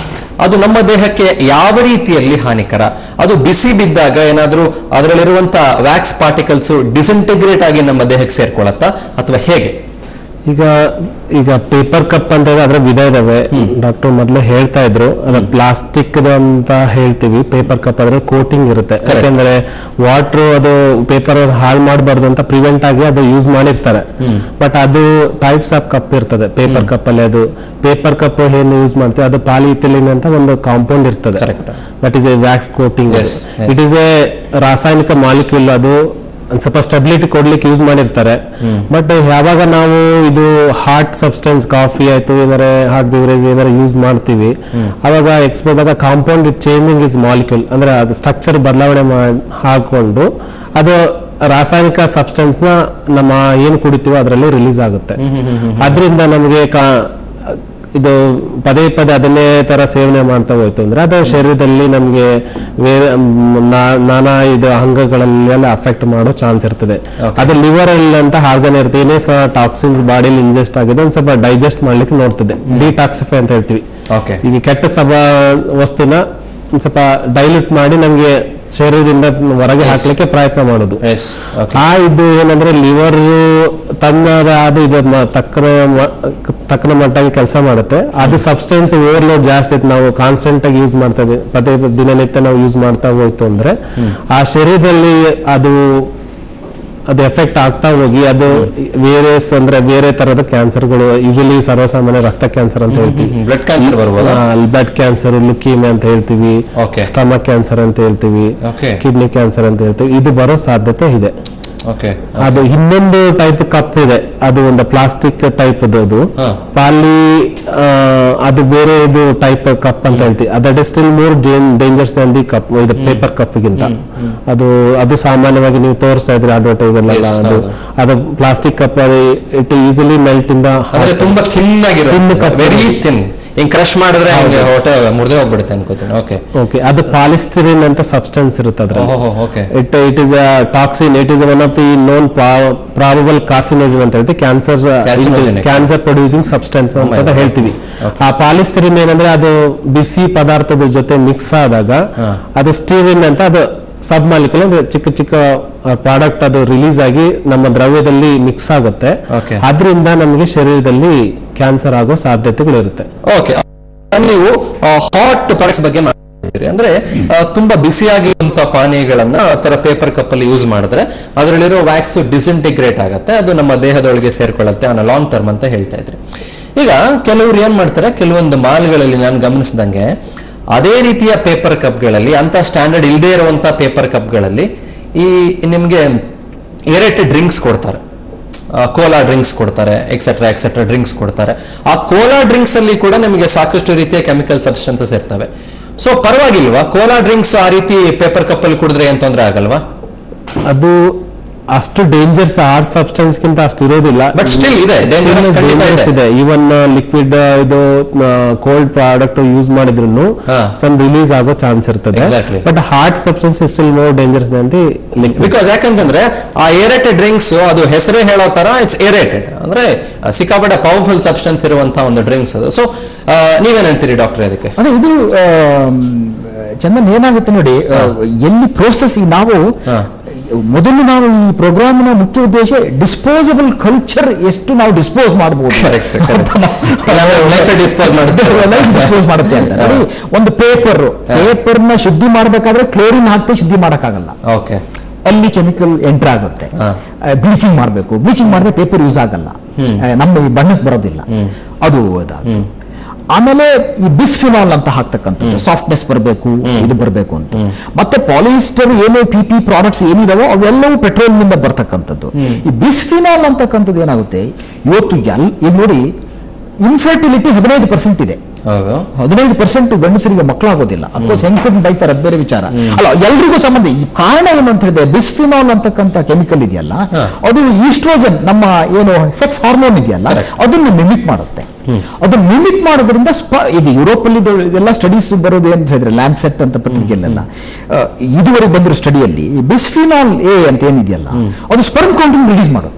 ಅದು ನಮ್ಮ ದೇಹಕ್ಕೆ ಯಾವ ರೀತಿಯಲ್ಲಿ ಹಾನಿಕರ? ಅದು ಬಿಸಿ ಬಿದ್ದಾಗ ಏನಾದ್ರೂ ಅದರಲ್ಲಿರುವಂತ ವ್ಯಾಕ್ಸ್ ಪಾರ್ಟಿಕಲ್ಸ್ ಡಿಸ್ಇಂಟಿಗ್ರೇಟ್ ಆಗಿ ನಮ್ಮ ದೇಹಕ್ಕೆ ಸೇರ್ಕೊಳ್ಳುತ್ತಾ ಅಥವಾ ಹೇಗೆ? ಈಗ ಪೇಪರ್ ಕಪ್ ಅಂತ ಅದ್ರ ವಿಧ ಇದಾವೆ. ಡಾಕ್ಟರ್ ಮೊದಲೇ ಹೇಳ್ತಾ ಇದ್ರು, ಅದ್ರ ಪ್ಲಾಸ್ಟಿಕ್ ಅಂತ ಹೇಳ್ತೀವಿ. ಪೇಪರ್ ಕಪ್ ಆದ್ರೆ ಕೋಟಿಂಗ್ ಇರುತ್ತೆ, ಯಾಕಂದ್ರೆ ವಾಟರ್ ಅದು ಪೇಪರ್ ಹಾಳು ಮಾಡಬಾರ್ದು ಅಂತ ಪ್ರಿವೆಂಟ್ ಆಗಿ ಅದು ಯೂಸ್ ಮಾಡಿರ್ತಾರೆ. ಬಟ್ ಅದು ಟೈಪ್ಸ್ ಆಫ್ ಕಪ್ ಇರ್ತದೆ ಪೇಪರ್ ಕಪ್ ಅಲ್ಲಿ. ಅದು ಪೇಪರ್ ಕಪ್ ಏನು ಯೂಸ್ ಮಾಡ್ತೀವಿ ಅದು ಪಾಲಿಥಿಲಿನ್ ಅಂತ ಒಂದು ಕಾಂಪೌಂಡ್ ಇರ್ತದೆ. That is a wax coating. It is a ರಾಸಾಯನಿಕ ಮಾಲಿಕ್ಯೂಲ್. ಅದು ಸ್ವಲ್ಪ ಸ್ಟೆಬಿಲಿಟಿ ಕೊಡ್ಲಿಕ್ಕೆ ಯೂಸ್ ಮಾಡಿರ್ತಾರೆ. ಬಟ್ ಯಾವಾಗ ನಾವು ಇದು ಹಾಟ್ ಸಬ್ಸ್ಟೆನ್ಸ್, ಕಾಫಿ ಆಯ್ತು, ಏನಾರ ಹಾಟ್ ಬಿವರೇಜ್ ಏನಾರ ಯೂಸ್ ಮಾಡ್ತೀವಿ, ಅವಾಗ ಎಕ್ಸ್ಪೋಸ್ ಆಗ compound it changing is molecule, ಅಂದ್ರೆ ಅದು ಸ್ಟ್ರಕ್ಚರ್ ಬದಲಾವಣೆ ಹಾಕೊಂಡು ಅದು ರಾಸಾಯನಿಕ ಸಬ್ಸ್ಟೆನ್ಸ್ ನ ನಮ್ಮ ಏನು ಕುಡಿತೀವೋ ಅದರಲ್ಲಿ ರಿಲೀಸ್ ಆಗುತ್ತೆ. ಅದರಿಂದ ನಮಗೆ ಇದು ಪದೇ ಪದೇ ಅದನ್ನೇ ತರ ಸೇವನೆ ಮಾಡ್ತಾ ಹೋಯ್ತು ಅಂದ್ರೆ ಅದು ಶರೀರದಲ್ಲಿ ನಮ್ಗೆ ನಾನಾ ಇದು ಅಂಗಗಳಲ್ಲೆಲ್ಲ ಅಫೆಕ್ಟ್ ಮಾಡೋ ಚಾನ್ಸ್ ಇರ್ತದೆ. ಅದು ಲಿವರ್ ಅಲ್ಲಿ ಅಂತ ಆರ್ಗನ್ ಇರುತ್ತೆ, ಏನೇ ಸಹ ಟಾಕ್ಸಿನ್ಸ್ ಬಾಡಿಲಿ ಇಂಜೆಸ್ಟ್ ಆಗಿದೆ ಒಂದ್ ಸ್ವಲ್ಪ ಡೈಜೆಸ್ಟ್ ಮಾಡ್ಲಿಕ್ಕೆ ನೋಡ್ತದೆ, ಡಿಟಾಕ್ಸಿಫೈ ಅಂತ ಹೇಳ್ತೀವಿ. ಈಗ ಕೆಟ್ಟ ವಸ್ತುನ ಒಂದ್ ಸ್ವಲ್ಪ ಡೈಲ್ಯೂಟ್ ಮಾಡಿ ನಮ್ಗೆ ಶರೀರದಿಂದ ಹೊರಗೆ ಹಾಕ್ಲಿಕ್ಕೆ ಪ್ರಯತ್ನ ಮಾಡೋದು. ಇದು ಏನಂದ್ರೆ ಲಿವರ್ ತನ್ನದಾದ ಇದನ್ನ ತಕ್ಕನ ಮಟ್ಟಾಗಿ ಕೆಲಸ ಮಾಡುತ್ತೆ. ಅದು ಸಬ್ಸ್ಟೆನ್ಸ್ ಓವರ್ಲೋಡ್ ಜಾಸ್ತಿ ಇತ್ತು, ನಾವು ಕಾನ್ಸ್ಟೆಂಟ್ ಆಗಿ ಯೂಸ್ ಮಾಡ್ತಾ ಇದ್ದೀವಿ, ಪದೇ ದಿನನಿತ್ಯ ನಾವು ಯೂಸ್ ಮಾಡ್ತಾ ಹೋಯ್ತು ಅಂದ್ರೆ ಆ ಶರೀರದಲ್ಲಿ ಅದು ಎಫೆಕ್ಟ್ ಆಗ್ತಾ ಹೋಗಿ ಅದು ವೇರಿಯಸ್ ಅಂದ್ರೆ ಬೇರೆ ತರದ ಕ್ಯಾನ್ಸರ್ಗಳು, ಯೂಶಲಿ ಸರ್ವಸಾಮಾನ್ಯ ರಕ್ತ ಕ್ಯಾನ್ಸರ್ ಅಂತ ಹೇಳ್ತೀವಿ, ಬ್ಲಡ್ ಕ್ಯಾನ್ಸರ್ ಬರ್ಬೋದು, ಬ್ಲಡ್ ಕ್ಯಾನ್ಸರ್, ಲುಕೀಮಿಯಾ ಅಂತ ಹೇಳ್ತೀವಿ, ಸ್ಟಮಕ್ ಕ್ಯಾನ್ಸರ್ ಅಂತ ಹೇಳ್ತೀವಿ, ಕಿಡ್ನಿ ಕ್ಯಾನ್ಸರ್ ಅಂತ ಹೇಳ್ತೀವಿ, ಇದು ಬರೋ ಸಾಧ್ಯತೆ ಇದೆ. ಅದು ಇನ್ನೊಂದು ಟೈಪ್ ಕಪ್ ಇದೆ, ಅದು ಒಂದು ಪ್ಲಾಸ್ಟಿಕ್ ಟೈಪ್ ಅದು ಪಾಲಿ, ಅದು ಬೇರೆ ಇದು ಟೈಪ್ ಕಪ್ ಅಂತ ಹೇಳ್ತೀವಿ. That is still more dangers Dhan the cup, ಇದು ಪೇಪರ್ ಕಪ್ ಗಿಂತ. ಅದು ಸಾಮಾನ್ಯವಾಗಿ ನೀವು ತೋರಿಸ್ತಾ ಇದ್ರಿ ಅಡ್ವರ್ಟೈಸ್ ಎಲ್ಲ, ಅದು plastic cup, it easily melt ಇಂದ ತುಂಬಾ ಥಿನ್ ಆಗಿರುತ್ತೆ, ವೆರಿ ಥಿನ್, ಹಿಂಗ್ ಕ್ರಶ್ ಮಾಡಿದ್ರೆ ಹೊಟ್ಟೆ ಮುರಿದೇ ಹೋಗ್ಬಿಡುತ್ತೆ ಅನ್ಕೋತೀನಿ. ಓಕೆ, ಅದು ಪಾಲಿಸ್ಟಿರಿನ್ ಅಂತ ಸಬ್ಸ್ಟೆನ್ಸ್ ಇರುತ್ತೆ ಅದ್ರಲ್ಲಿ. It is a toxin, it is one of the known probable carcinogen ಅಂತ ಹೇಳ್ತೀವಿ, ಕ್ಯಾನ್ಸರ್ ಪ್ರೊಡ್ಯೂಸಿಂಗ್ ಸಬ್ಸ್ಟೆನ್ಸ್ ಅಂತ ಹೇಳ್ತೀವಿ. ಆ ಪಾಲಿಸ್ಟಿರಿನ್ ಏನಂದ್ರೆ ಅದು ಬಿಸಿ ಪದಾರ್ಥದ ಜೊತೆ ಮಿಕ್ಸ್ ಆದಾಗ ಅದು ಸ್ಟೀರಿನ್ ಅಂತ, ಅದು ಸಬ್ ಮಾಲಿಕ್ಯುಲ್ ಅಂದ್ರೆ ಚಿಕ್ಕ ಚಿಕ್ಕ ಪ್ರಾಡಕ್ಟ್ ಅದು ರಿಲೀಸ್ ಆಗಿ ನಮ್ಮ ದ್ರವ್ಯದಲ್ಲಿ ಮಿಕ್ಸ್ ಆಗುತ್ತೆ. ಅದರಿಂದ ನಮಗೆ ಶರೀರದಲ್ಲಿ ಕ್ಯಾನ್ಸರ್ ಆಗೋ ಸಾಧ್ಯತೆಗಳಿರುತ್ತೆ. ಓಕೆ, ನೀವು ಹಾಟ್ ಪ್ರಾಡಕ್ಟ್ಸ್ ಬಗ್ಗೆ ಮಾತಾಡ್ತೀರಿ ಅಂದ್ರೆ ತುಂಬಾ ಬಿಸಿಯಾಗಿರುವಂತಹ ಪಾನೀಯಗಳನ್ನ ತರ ಪೇಪರ್ ಕಪ್ ಅಲ್ಲಿ ಯೂಸ್ ಮಾಡಿದ್ರೆ ಅದರಲ್ಲಿರೋ ವ್ಯಾಕ್ಸ್ ಡಿಸ್ಇಂಟಿಗ್ರೇಟ್ ಆಗುತ್ತೆ, ಅದು ನಮ್ಮ ದೇಹದೊಳಗೆ ಸೇರ್ಕೊಳ್ಳುತ್ತೆ ಅನ್ನೋ ಲಾಂಗ್ ಟರ್ಮ್ ಅಂತ ಹೇಳ್ತಾ ಇದ್ರಿ. ಈಗ ಕೆಲವರು ಏನ್ ಮಾಡ್ತಾರೆ, ಕೆಲವೊಂದು ಮಾಲ್ಗಳಲ್ಲಿ ನಾನು ಗಮನಿಸಿದಂಗೆ ಅದೇ ರೀತಿಯ ಪೇಪರ್ ಕಪ್ಗಳಲ್ಲಿ, ಅಂತ ಸ್ಟ್ಯಾಂಡರ್ಡ್ ಇಲ್ಲದೆ ಇರುವಂತ ಪೇಪರ್ ಕಪ್ಗಳಲ್ಲಿ ಈ ನಿಮ್ಗೆ ಏರೇಟೆಡ್ ಡ್ರಿಂಕ್ಸ್ ಕೊಡ್ತಾರೆ, ಕೋಲಾ ಡ್ರಿಂಕ್ಸ್ ಕೊಡ್ತಾರೆ, ಎಕ್ಸೆಟ್ರಾ ಡ್ರಿಂಕ್ಸ್ ಕೊಡ್ತಾರೆ. ಆ ಕೋಲಾ ಡ್ರಿಂಕ್ಸ್ ಅಲ್ಲಿ ಕೂಡ ನಿಮಗೆ ಸಾಕಷ್ಟು ರೀತಿಯ ಕೆಮಿಕಲ್ ಸಬ್ಸ್ಟೆನ್ಸಸ್ ಇರ್ತವೆ. ಸೊ ಪರವಾಗಿಲ್ವಾ ಕೋಲಾ ಡ್ರಿಂಕ್ಸ್ ಆ ರೀತಿ ಪೇಪರ್ ಕಪ್ ಅಲ್ಲಿ ಕುಡಿದ್ರೆ ಏನ್ ತೊಂದರೆ ಆಗಲ್ವಾ? ಅದು ಅಷ್ಟು ಡೇಂಜರ್ಸ್ ಆರ್ ಸಬ್ಸ್ಟೆನ್ಸ್ ಗಿಂತ ಅಷ್ಟು ಇರೋದಿಲ್ಲ, ಬಟ್ ಸ್ಟಿಲ್ ಇದೆ, ಇದೆ. ಈವನ್ ಲಿಕ್ವಿಡ್ ಇದು ಕೋಲ್ಡ್ ಪ್ರಾಡಕ್ಟ್ ಯೂಸ್ ಮಾಡಿದ್ರು ಸಮ್ ರಿಲೀಸ್ ಆಗೋ ಚಾನ್ಸ್ ಇರ್ತದೆ. But hard substance is still more dangers ಅಂತ ಬಿಕಾಸ್ ಯಾಕಂತಂದ್ರೆ ಆ ಏರೇಟೆಡ್ ಡ್ರಿಂಕ್ಸ್ ಅದು ಹೆಸರೇ ಹೇಳೋ ತರ ಇಟ್ಸ್ ಏರೇಟೆಡ್ ಅಂದ್ರೆ ಸಿಕ್ಕಾಪಟ್ಟೆ ಪವರ್ಫುಲ್ ಸಬ್ಸ್ಟೆನ್ಸ್ ಇರುವಂತಹ ಒಂದು ಡ್ರಿಂಕ್ಸ್ ಅದು. ಸೊ ನೀವೇನ್ ಹೇಳ್ತೀರಿ ಡಾಕ್ಟರ್ ಅದಕ್ಕೆ? ಅದೇ ಇದು ಚಂದನ್ ಏನಾಗುತ್ತೆ ನೋಡಿ, ಎಲ್ಲಿ ಪ್ರೋಸೆಸ್ ನಾವು ಮೊದಲು ನಾವು ಈ ಪ್ರೋಗ್ರಾಮಿನ ಮುಖ್ಯ ಉದ್ದೇಶ ಡಿಸ್ಪೋಸಬಲ್ ಕಲ್ಚರ್ ಎಷ್ಟು ನಾವು ಡಿಸ್ಪೋಸ್ ಮಾಡಬಹುದು, ಡಿಸ್ಪೋಸ್ ಮಾಡುತ್ತೆ ಅಂತ ನೋಡಿ. ಒಂದು ಪೇಪರ್ನ ಶುದ್ಧಿ ಮಾಡಬೇಕಾದ್ರೆ ಕ್ಲೋರಿನ್ ಹಾಕಿ ಶುದ್ಧಿ ಮಾಡಕ್ಕಾಗಲ್ಲ, ಅಲ್ಲಿ ಕೆಮಿಕಲ್ ಎಂಟರ್ ಆಗುತ್ತೆ. ಬ್ಲೀಚಿಂಗ್ ಮಾಡಬೇಕು, ಬ್ಲೀಚಿಂಗ್ ಮಾಡಿದ್ರೆ ಪೇಪರ್ ಯೂಸ್ ಆಗಲ್ಲ, ನಮ್ಮ ಬಣ್ಣಕ್ಕೆ ಬರೋದಿಲ್ಲ, ಅದು ಆಮೇಲೆ ಈ ಬಿಸ್ಫಿನಾಲ್ ಅಂತ ಹಾಕ್ತಕ್ಕಂಥದ್ದು ಸಾಫ್ಟ್ನೆಸ್ ಬರಬೇಕು, ಇದು ಬರಬೇಕು ಅಂತ. ಮತ್ತೆ ಪಾಲಿಸ್ಟರ್ ಏನು PP ಪ್ರಾಡಕ್ಟ್ಸ್ ಏನಿದಾವೋ ಅವೆಲ್ಲವೂ ಪೆಟ್ರೋಲ್ ನಿಂದ ಬರ್ತಕ್ಕಂಥದ್ದು. ಈ ಬಿಸ್ಫಿನಾಲ್ ಅಂತಕ್ಕಂಥದ್ದು ಏನಾಗುತ್ತೆ, ಇವತ್ತು ಈಗ ನೋಡಿ ಇನ್ಫರ್ಟಿಲಿಟಿ 15% ಇದೆ. 15% ಗಂಡಸರಿಗೆ ಮಕ್ಕಳಾಗೋದಿಲ್ಲ, ಅಫ್ಕೋರ್ಸ್ ಹೆಂಗಸರಿಗೆ ಬೈತಾರೆ, ಅದು ಬೇರೆ ವಿಚಾರ ಅಲ್ಲ, ಎಲ್ರಿಗೂ ಸಂಬಂಧ. ಈ ಕಾರಣ ಏನು ಅಂತ ಹೇಳಿದ್ರೆ ಬಿಸ್ಫಿನಾಲ್ ಅಂತಕ್ಕಂಥ ಕೆಮಿಕಲ್ ಇದೆಯಲ್ಲ, ಅದು ಈಸ್ಟ್ರೋಜನ್ ನಮ್ಮ ಏನು ಸೆಕ್ಸ್ ಹಾರ್ಮೋನ್ ಇದೆಯಲ್ಲ ಅದನ್ನು ಮಿಮಿಕ್ ಮಾಡುತ್ತೆ. ಅದನ್ನು ಮಿಮಿಕ್ ಮಾಡೋದ್ರಿಂದ ಇದು ಯುರೋಪ್ ಅಲ್ಲಿ ಇದೆಲ್ಲ ಸ್ಟಡೀಸ್ ಬರೋದು ಅಂತ ಹೇಳಿದ್ರೆ ಲ್ಯಾನ್ಸೆಟ್ ಅಂತ ಪತ್ರಿಕೆಯಲ್ಲೆಲ್ಲ ಇದುವರೆಗೆ ಬಂದಿರೋ ಸ್ಟಡಿಯಲ್ಲಿ ಬಿಸ್ಫಿನಾಲ್ ಎ ಅಂತ ಏನಿದೆಯಲ್ಲ ಅದು ಸ್ಪರ್ಮ್ ಕೌಂಟಿಂಗ್ ರಿಲೀಸ್ ಮಾಡುತ್ತೆ.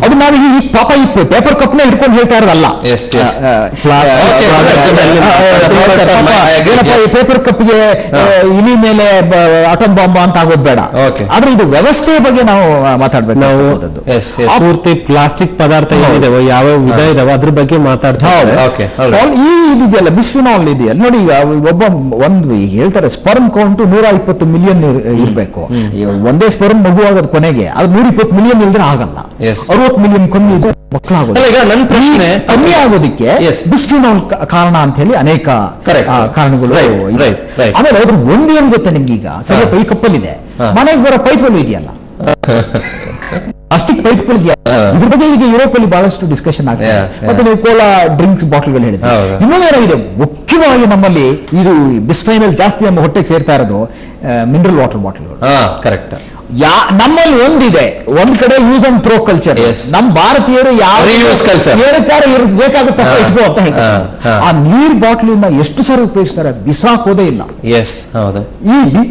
ಅದು ನಾವು ಈ ಪಾಪ ಈ ಪೇಪರ್ ಕಪ್ನ ಹಿಡ್ಕೊಂಡು ಹೇಳ್ತಾ ಇರೋದಲ್ಲ, ಪೇಪರ್ ಕಪ್ಗೆ ಇಲಿ ಮೇಲೆ ಆಟಮ್ ಬಾಂಬ್ ಅಂತ ಆಗೋದು ಬೇಡ, ಆದ್ರೆ ಇದು ವ್ಯವಸ್ಥೆಯ ಬಗ್ಗೆ ನಾವು ಮಾತಾಡ್ಬೇಕು. ನಾವು ಪೂರ್ತಿ ಪ್ಲಾಸ್ಟಿಕ್ ಪದಾರ್ಥ ಏನಿದಾವೆ, ಯಾವ ವಿಧ ಇದಾವೆ ಅದ್ರ ಬಗ್ಗೆ ಈ ಇದೆಯಲ್ಲ ಬಿಸ್ಫಿನಾಲ್ ಇದೆಯಲ್ಲ ನೋಡಿ. ಒಬ್ಬ ಒಂದು ಹೇಳ್ತಾರೆ ಸ್ಪರ್ಮ್ ಕೌಂಟ್ 120 ಮಿಲಿಯನ್ ಇರಬೇಕು, ಒಂದೇ ಸ್ಪರ್ಮ್ ಮಗು ಆಗೋದು ಕೊನೆಗೆ ಅದು 120 ಮಿಲಿಯನ್ ಇಲ್ದ್ರೆ ಆಗಲ್ಲ, 60 ಮಿಲಿಯನ್ ಕಮ್ಮಿ ಇದ್ರೆ ಮಕ್ಕಳಾಗೋದು. ನನ್ನ ಪ್ರಶ್ನೆ ಕಮ್ಮಿ ಆಗೋದಕ್ಕೆ ಬಿಸ್ಫಿನಾಲ್ ಕಾರಣ ಅಂತ ಹೇಳಿ ಅನೇಕ ಕಾರಣಗಳು. ಆಮೇಲೆ ಅದ್ರ ಒಂದೇನು ಗೊತ್ತಾ ನಿಮ್ಗೀಗ, ಸರಿ ಈ ಕಪ್ಪಲ್ಲಿದೆ, ಮನೆಗೆ ಬರೋ ಪೈಪಲ್ಲಿ ಇದೆಯಲ್ಲ ಪ್ಲಾಸ್ಟಿಕ್ ಪೈಪ್ಗಳು ಇದೆಯಲ್ಲ, ಇದ್ರ ಬಗ್ಗೆ ಈಗ ಯುರೋಪ್ ಅಲ್ಲಿ ಬಹಳಷ್ಟು ಡಿಸ್ಕಷನ್ ಆಗ್ತದೆ. ಮತ್ತೆ ನೀವು ಕೋಲಾ ಡ್ರಿಂಕ್ಸ್ ಬಾಟಲ್ಗಳು ಹೇಳಿದ್ರೆ ಇನ್ನೊಂದೇನಾಗಿದೆ, ಮುಖ್ಯವಾಗಿ ನಮ್ಮಲ್ಲಿ ಇದು ಬಿಸ್ಫೈನಲ್ ಜಾಸ್ತಿ ನಮ್ಮ ಹೊಟ್ಟೆಗೆ ಸೇರ್ತಾ ಇರೋದು ಮಿನರಲ್ ವಾಟರ್ ಬಾಟಲ್ಗಳು. ಕರೆಕ್ಟ್. ನಮ್ಮಲ್ಲಿ ಒಂದಿದೆ, ಒಂದ್ ಕಡೆ ಯೂಸ್ ಅಂಡ್ ಥ್ರೋ ಕಲ್ಚರ್. ನಮ್ ಭಾರತೀಯರು ಯಾವ ಬೇಕಾಗುತ್ತೆ ಇಟ್ಕೋ ಅಂತ ಹೇಳ್ತಾರೆ. ಆ ನೀರ್ ಬಾಟ್ಲಿನ ಎಷ್ಟು ಸಾರಿ ಉಪಯೋಗಿಸ್ತಾರೆ, ಬಿಸಾಕೋದೇ ಇಲ್ಲ.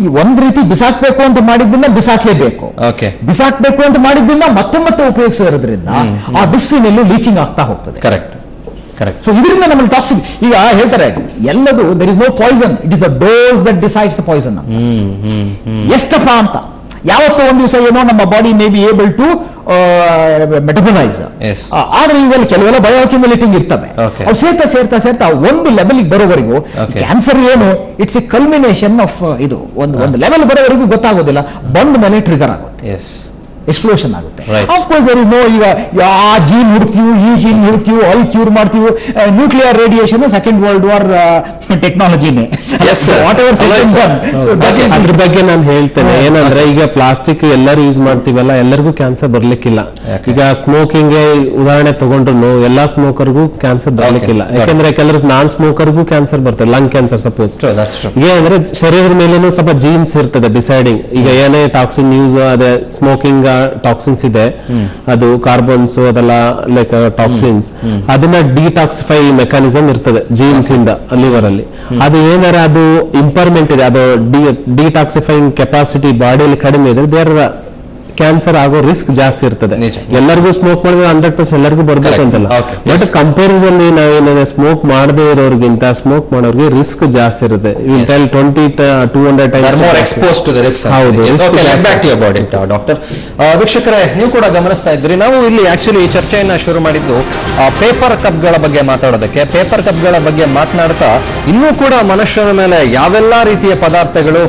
ಈ ಒಂದ್ ರೀತಿ ಬಿಸಾಕ್ಬೇಕು ಅಂತ ಮಾಡಿದ್ದನ್ನ ಬಿಸಾಕ್ಲೇಬೇಕು, ಬಿಸಾಕ್ಬೇಕು ಅಂತ ಮಾಡಿದ್ದನ್ನ ಮತ್ತೆ ಮತ್ತೆ ಉಪಯೋಗಿಸೋದ್ರಿಂದ ಆ ಬಿಸ್ಫಿನಲ್ಲಿ ಲೀಚಿಂಗ್ ಆಗ್ತಾ ಹೋಗ್ತದೆ. ಕರೆಕ್ಟ್. ಸೊ ಇದರಿಂದ ನಮ್ಮಲ್ಲಿ ಟಾಕ್ಸಿಕ್, ಈಗ ಹೇಳ್ತಾರೆ ಎಲ್ಲದು there is no poison, it is the dose that decides the poison. ಎಷ್ಟಪ್ಪ ಅಂತ ಯಾವತ್ತೋ ಒಂದ್ ದಿವಸ ಏನೋ ನಮ್ಮ body may be able to metabolise, ಆದ್ರೆ ಇವೆಲ್ಲ ಕೆಲವೆಲ್ಲ ಬಯೋಅಕ್ಯುಮುಲೇಟಿಂಗ್ ಇರ್ತವೆ. ಅವು ಸೇರ್ತಾ ಸೇರ್ತಾ ಸೇರ್ತಾ ಒಂದು ಲೆವೆಲ್ ಬರೋವರೆಗೂ ಕ್ಯಾನ್ಸರ್ ಏನು ಇಟ್ಸ್ ಎ ಕಲ್ಮಿನೇಷನ್ ಆಫ್ ಇದು ಒಂದು ಲೆವೆಲ್ ಬರೋವರೆಗೂ ಗೊತ್ತಾಗೋದಿಲ್ಲ, ಬಂದ ಮೇಲೆ ಟ್ರಿಗರ್ ಆಗುತ್ತೆ, ಎಕ್ಸ್ಪ್ಲೋಷನ್ ಆಗುತ್ತೆ. Of course there is no ಈಗ ಆ ಜೀನ್ ಹುಡುಕ್ತೀವಿ, ಈ ಜೀನ್ ಹುಡುಕ್ತೀವಿ, ಅಲ್ಲಿ ಕ್ಯೂರ್ ಮಾಡ್ತೀವಿ. Nuclear radiation second world war ಟೆಕ್ನಾಲಜಿನೇ. ಅದ್ರ ಬಗ್ಗೆ ನಾನು ಹೇಳ್ತೇನೆ ಏನಂದ್ರೆ, ಈಗ ಪ್ಲಾಸ್ಟಿಕ್ ಎಲ್ಲರೂ ಯೂಸ್ ಮಾಡ್ತೀವಲ್ಲ, ಎಲ್ಲರಿಗೂ ಕ್ಯಾನ್ಸರ್ ಬರ್ಲಿಕ್ಕಿಲ್ಲ. ಈಗ ಸ್ಮೋಕಿಂಗ್ ಉದಾಹರಣೆ ತಗೊಂಡ್ರು ಎಲ್ಲಾ ಸ್ಮೋಕರ್ಗೂ ಕ್ಯಾನ್ಸರ್ ಬರ್ಲಿಕ್ಕಿಲ್ಲ, ಯಾಕಂದ್ರೆ ಕೆಲವರು ನಾನ್ ಸ್ಮೋಕರ್ಗೂ ಕ್ಯಾನ್ಸರ್ ಬರ್ತದೆ, ಲಂಗ್ ಕ್ಯಾನ್ಸರ್ ಸಪೋಸ್. ಈಗ ಅಂದ್ರೆ ಶರೀರದ ಮೇಲೇನು ಸ್ವಲ್ಪ ಜೀನ್ಸ್ ಇರ್ತದೆ ಡಿಸೈಡಿಂಗ್. ಈಗ ಏನೇ ಟಾಕ್ಸಿನ್ ಯೂಸ್, ಅದೇ ಸ್ಮೋಕಿಂಗ್ ಟಾಕ್ಸಿನ್ಸ್ ಇದೆ, ಅದು ಕಾರ್ಬನ್ಸ್ ಅದೆಲ್ಲ ಲೈಕ್ ಟಾಕ್ಸಿನ್ಸ್, ಅದನ್ನ ಡಿಟಾಕ್ಸಿಫೈ ಮೆಕ್ಯಾನಿಸಮ್ ಇರ್ತದೆ ಜೀನ್ಸ್ ಇಂದ ಲಿವರ್ ಅಲ್ಲಿ. ಅದು ಏನಾರ ಅದು ಇಂಪರ್ಮೆಂಟ್ ಇದೆ, ಅದು ಡಿಟಾಕ್ಸಿಫೈಂಗ್ ಕೆಪಾಸಿಟಿ ಬಾಡಿಯಲ್ಲಿ ಕಡಿಮೆ ಇದೆ, ದೇರ್ ಕ್ಯಾನ್ಸರ್ ಆಗೋ ರಿಸ್ಕ್ ಜಾಸ್ತಿ ಇರ್ತದೆ. ಎಲ್ಲರಿಗೂ ಸ್ಮೋಕ್ ಮಾಡಿದ್ರೆ 100% ಎಲ್ಲರಿಗೂ ಬರ್ಬೇಕು ಅಂತಲ್ಲ, ಬಟ್ ಕಂಪ್ಯಾರಿಸನ್ ನಾವೇನ ಸ್ಮೋಕ್ ಮಾಡದೇ ಇರೋರ್ಗಿಂತ ಸ್ಮೋಕ್ ಮಾಡೋರಿಗೆ ರಿಸ್ಕ್ ಜಾಸ್ತಿ ಇರುತ್ತೆ. 20-200 ಟೈಮ್ಸ್. ಡಾಕ್ಟರ್ ವೀಕ್ಷಕರೇ, ನೀವು ಕೂಡ ಗಮನಿಸ್ತಾ ಇದ್ರಿ, ನಾವು ಇಲ್ಲಿ ಆಕ್ಚುಲಿ ಚರ್ಚೆಯನ್ನ ಶುರು ಮಾಡಿದ್ದು ಪೇಪರ್ ಕಪ್ಗಳ ಬಗ್ಗೆ ಮಾತಾಡೋದಕ್ಕೆ. ಪೇಪರ್ ಕಪ್ಗಳ ಬಗ್ಗೆ ಮಾತನಾಡ್ತಾ ಇನ್ನೂ ಕೂಡ ಮನುಷ್ಯರ ಮೇಲೆ ಯಾವೆಲ್ಲ ರೀತಿಯ ಪದಾರ್ಥಗಳು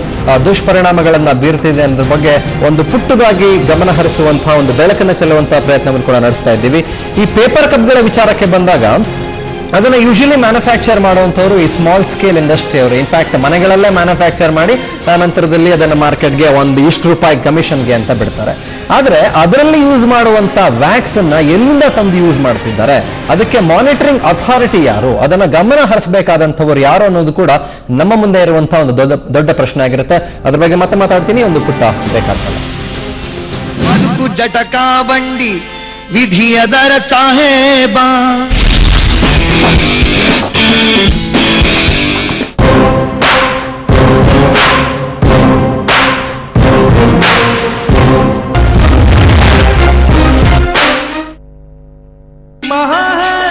ದುಷ್ಪರಿಣಾಮಗಳನ್ನ ಬೀರ್ತಿದೆ ಅನ್ನೋದ್ರ ಬಗ್ಗೆ ಒಂದು ಪುಟ್ಟದಾಗಿ ಗಮನ ಹರಿಸುವಂತಹ ಒಂದು ಬೆಳಕನ್ನು ಚೆಲ್ಲುವಂತಹ ಪ್ರಯತ್ನವನ್ನು ಕೂಡ ನಡೆಸ್ತಾ ಇದ್ದೀವಿ. ಈ ಪೇಪರ್ ಕಪ್ಗಳ ವಿಚಾರಕ್ಕೆ ಬಂದಾಗ ಅದನ್ನ ಯೂಶಲಿ ಮ್ಯಾನುಫ್ಯಾಕ್ಚರ್ ಮಾಡುವಂಥವ್ರು ಈ ಸ್ಮಾಲ್ ಸ್ಕೇಲ್ ಇಂಡಸ್ಟ್ರಿ ಅವರು. ಇನ್ಫ್ಯಾಕ್ಟ್ ಮನೆಗಳಲ್ಲೇ ಮ್ಯಾನುಫ್ಯಾಕ್ಚರ್ ಮಾಡಿ ನಂತರದಲ್ಲಿ ಅದನ್ನ ಮಾರ್ಕೆಟ್ಗೆ ಒಂದು ಇಷ್ಟು ರೂಪಾಯಿ ಕಮಿಷನ್ಗೆ ಅಂತ ಬಿಡ್ತಾರೆ. ಆದ್ರೆ ಅದರಲ್ಲಿ ಯೂಸ್ ಮಾಡುವಂತ ವ್ಯಾಕ್ಸ್ ಅನ್ನ ಎಲ್ಲಿಂದ ತಂದು ಯೂಸ್ ಮಾಡ್ತಿದ್ದಾರೆ, ಅದಕ್ಕೆ ಮಾನಿಟರಿಂಗ್ ಅಥಾರಿಟಿ ಯಾರು, ಅದನ್ನ ಗಮನ ಹರಿಸಬೇಕಾದಂಥವ್ರು ಯಾರು ಅನ್ನೋದು ಕೂಡ ನಮ್ಮ ಮುಂದೆ ಇರುವಂತಹ ಒಂದು ದೊಡ್ಡ ಪ್ರಶ್ನೆ ಆಗಿರುತ್ತೆ. ಅದ್ರ ಬಗ್ಗೆ ಮತ್ತೆ ಮಾತಾಡ್ತೀನಿ, ಒಂದು ಪುಟ್ಟ ಬೇಕಾಗ್ತದೆ. ಬದುಕು ಜಟಕಾ ಬಂಡಿ ವಿಧಿಯ ದರ ಸಾಹೇಬ,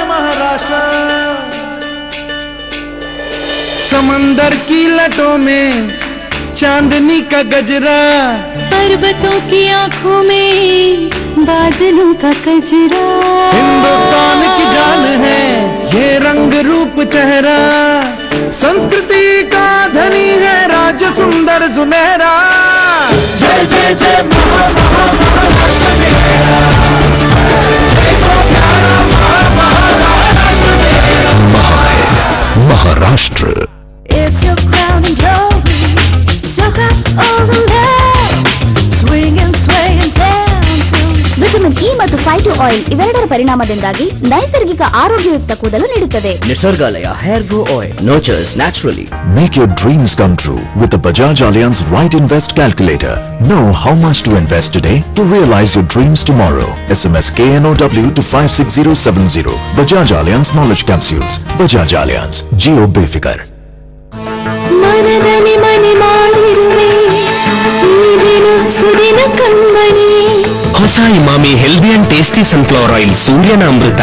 महाराष्ट्र समंदर की लटों में चांदनी का गजरा, पर्वतों की आंखों में बादलों का कजरा, हिंदुस्तान की जान है ये रंग रूप चेहरा, संस्कृति का धनी है राज्य सुंदर सुनहरा। जय जय जय महाराष्ट्र मेरा, Maharashtra. It's your crown and glory, soak up all the land, swing and sway and dance. Vitamin E ಮತ್ತು ಫೈಟೋ ಆಯಿಲ್ ಇವೆರಡರ ಪರಿಣಾಮದಿಂದಾಗಿ ನೈಸರ್ಗಿಕ ಆರೋಗ್ಯಯುಕ್ತ ಕೂದಲು ನೀಡುತ್ತದೆ. Nisargalaya hair grow oil nurtures naturally. Make your dreams come true with the Bajaj Allianz Right Invest Calculator. Know how much to invest today to realize your dreams tomorrow. SMS KNOW to 56070. Bajaj Allianz Knowledge Capsules. Bajaj Allianz. Geo Befikar. ಮನದಲ್ಲಿ ಮನೆ ಮಾಡಿರುವೆ ಈ ದಿನ ಸುದಿನ ಕಣ್ಮಣಿ. ಹೊಸ Emami healthy and tasty sunflower oil ಸೂರ್ಯನ ಅಮೃತ.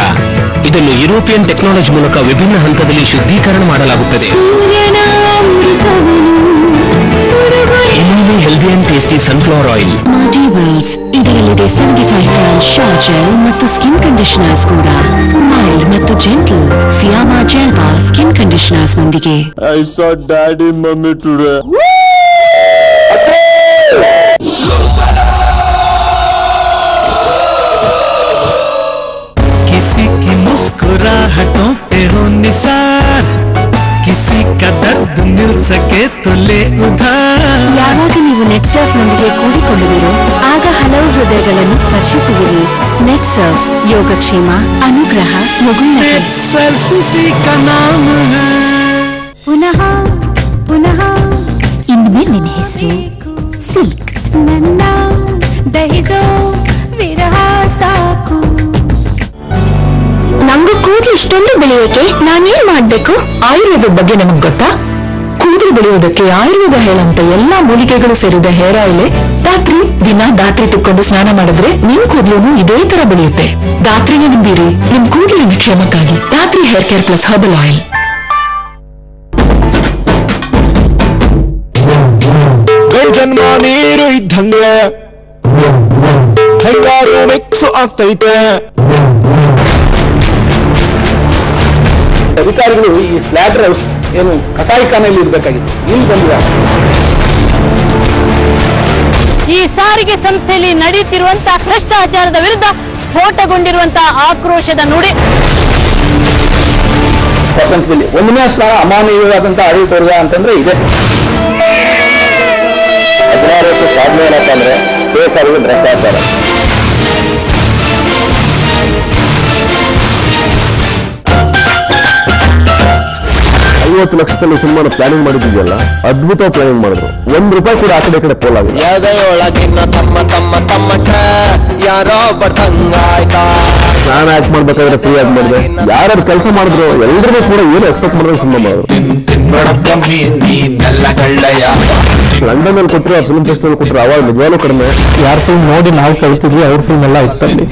ಇದನ್ನು European technology ಮೂಲಕ ವಿಭಿನ್ನ ಹಂತದಲ್ಲಿ ಶುದ್ಧೀಕರಣ ಮಾಡಲಾಗುತ್ತದೆ. ಸೂರ್ಯನ Emami healthy and tasty sunflower oil. ಮಾರ್ಟಿವಲ್ಸ್ ಇದರಲ್ಲಿದೆ 75 ಗ್ರಾಮ್ ಶಾರ್ ಜೆಲ್ ಮತ್ತು ಸ್ಕಿನ್ ಕಂಡೀಷನರ್ಸ್ ಕೂಡ. ಮೈಲ್ಡ್ ಮತ್ತು gentle Fiama gel bar skin conditioners ನೊಂದಿಗೆ. I saw daddy mommy today. किसी की मुस्कुराहटों पे हो निसार, किसी का दर्द मिल सके तो ले उधार. ಯಾವಾಗ ನೀವು ನೆಟ್ ಸರ್ಫ್ ನೊಂದಿಗೆ ಕೂಡಿಕೊಳ್ಳುವಿರೋ ಆಗ ಹಲವು ಹೃದಯಗಳನ್ನು ಸ್ಪರ್ಶಿಸುವಿರಿ. ನೆಟ್ ಸರ್ಫ್ ಯೋಗಕ್ಷೇಮ, ಅನುಗ್ರಹ, ಮಗುವಿನ सर्फ उसी का नाम है. ಪುನಃ ಪುನಃ ಇನ್ಮೇಲೆ ನಿನ್ನ ಹೆಸರು ಸಿಲ್ಕ್. ನನ್ನ ಬೆಳೆಯೋಕೆ ನಾನೇನ್ ಮಾಡ್ಬೇಕು? ಆಯುರ್ವೇದದ ಬಗ್ಗೆ ನಮಗ್ ಗೊತ್ತಾ? ಕೂದಲು ಬೆಳೆಯೋದಕ್ಕೆ ಆಯುರ್ವೇದ ಹೇಳಂತ ಎಲ್ಲಾ ಮೂಲಿಕೆಗಳು ಸೇರಿದ ಹೇರ್ ಆಯಿಲ್ ದಿನ ದಾತ್ರಿ ತುಕ್ಕೊಂಡು ಸ್ನಾನ ಮಾಡಿದ್ರೆ ನಿಮ್ ಕೂದಲು ಇದೇ ತರ ಬೆಳೆಯುತ್ತೆ. ದಾತ್ರಿನ ನಂಬಿರಿ ನಿಮ್ ಕೂದಲಿನ ಕ್ಷೇಮಕ್ಕಾಗಿ. Dhathri hair care plus herbal oil. ಜನ್ಮ ನೀರು ಇದ್ದಂಗೆ ಹೆಂಗಾರು ಮಿಕ್ಸ್ ಆಗ್ತೈತೆ. ಅಧಿಕಾರಿಗಳು ಈ ಸ್ಲಾಟರ್ ಹೌಸ್ ಏನು ಕಸಾಯಿಖಾನೆಯಲ್ಲಿ ಇರ್ಬೇಕಾಗಿತ್ತು, ಇಲ್ಲಿ ಬಂದಿದ್ದಾರೆ. ಈ ಸಾರಿಗೆ ಸಂಸ್ಥೆಯಲ್ಲಿ ನಡೆಯುತ್ತಿರುವಂತಹ ಭ್ರಷ್ಟಾಚಾರದ ವಿರುದ್ಧ ಸ್ಫೋಟಗೊಂಡಿರುವಂತಹ ಆಕ್ರೋಶದ ನುಡಿ. ಪ್ರಪಂಚದಲ್ಲಿ ಒಂದನೇ ಸ್ಥಾನ ಅಮಾನವೀಯವಾದಂತಹ ಆಡಳಿತ ವರ್ಗ ಅಂತಂದ್ರೆ ಇದೆ. 16 ವರ್ಷ ಸಾಧನೆ ಏನಪ್ಪ ಅಂದ್ರೆ KSRTC ಭ್ರಷ್ಟಾಚಾರ. 50 ಲಕ್ಷದಲ್ಲಿ ಸಿನಿಮಾನ ಪ್ಲಾನಿಂಗ್ ಮಾಡಿದ್ಯಲ್ಲ, ಅದ್ಭುತ ಪ್ಲಾನಿಂಗ್ ಮಾಡಿದ್ರು. ₹1 ಕೂಡ ಆ ಕಡೆ ಪೋಲ್ ಆಗಿದೆ. ಎದೆಯೊಳಗಿನ ತಮ್ಮ ತಮ್ಮ ತಮ್ಮಟ ಯಾರೋ ಬರ್ತಂಗಾಯ್ತಾ. ನಾನು ಆಕ್ಟ್ ಮಾಡ್ಬೇಕಾದ್ರೆ ಫ್ರೀ ಆಗಿ ಮಾಡಿದೆ. ಯಾರು ಕೆಲಸ ಮಾಡಿದ್ರು ಎಲ್ರಿಗೂ ಕೂಡ ಏನು ಎಕ್ಸ್ಪೆಕ್ಟ್ ಮಾಡಿದ್ರೆ ಸಿನಿಮಾ ಮಾಡಿದ್ರು. ಲಂಡನ್ ಅಲ್ಲಿ ಕೊಟ್ಟರು, ಫಿಲ್ಮ್ ಫೆಸ್ಟಿವಲ್ ಕೊಟ್ಟರು, ಅವಾಗ ನಿಜವಾಗ್ಲೂ ಕಡಿಮೆ. ಯಾರ ಫಿಲ್ಮ್ ನೋಡಿ ನಾವು ಕಳಿತಿದ್ವಿ, ಅವ್ರ ಫಿಲ್ಮ್ ಎಲ್ಲ ಇತ್ತಲ್ಲಿ.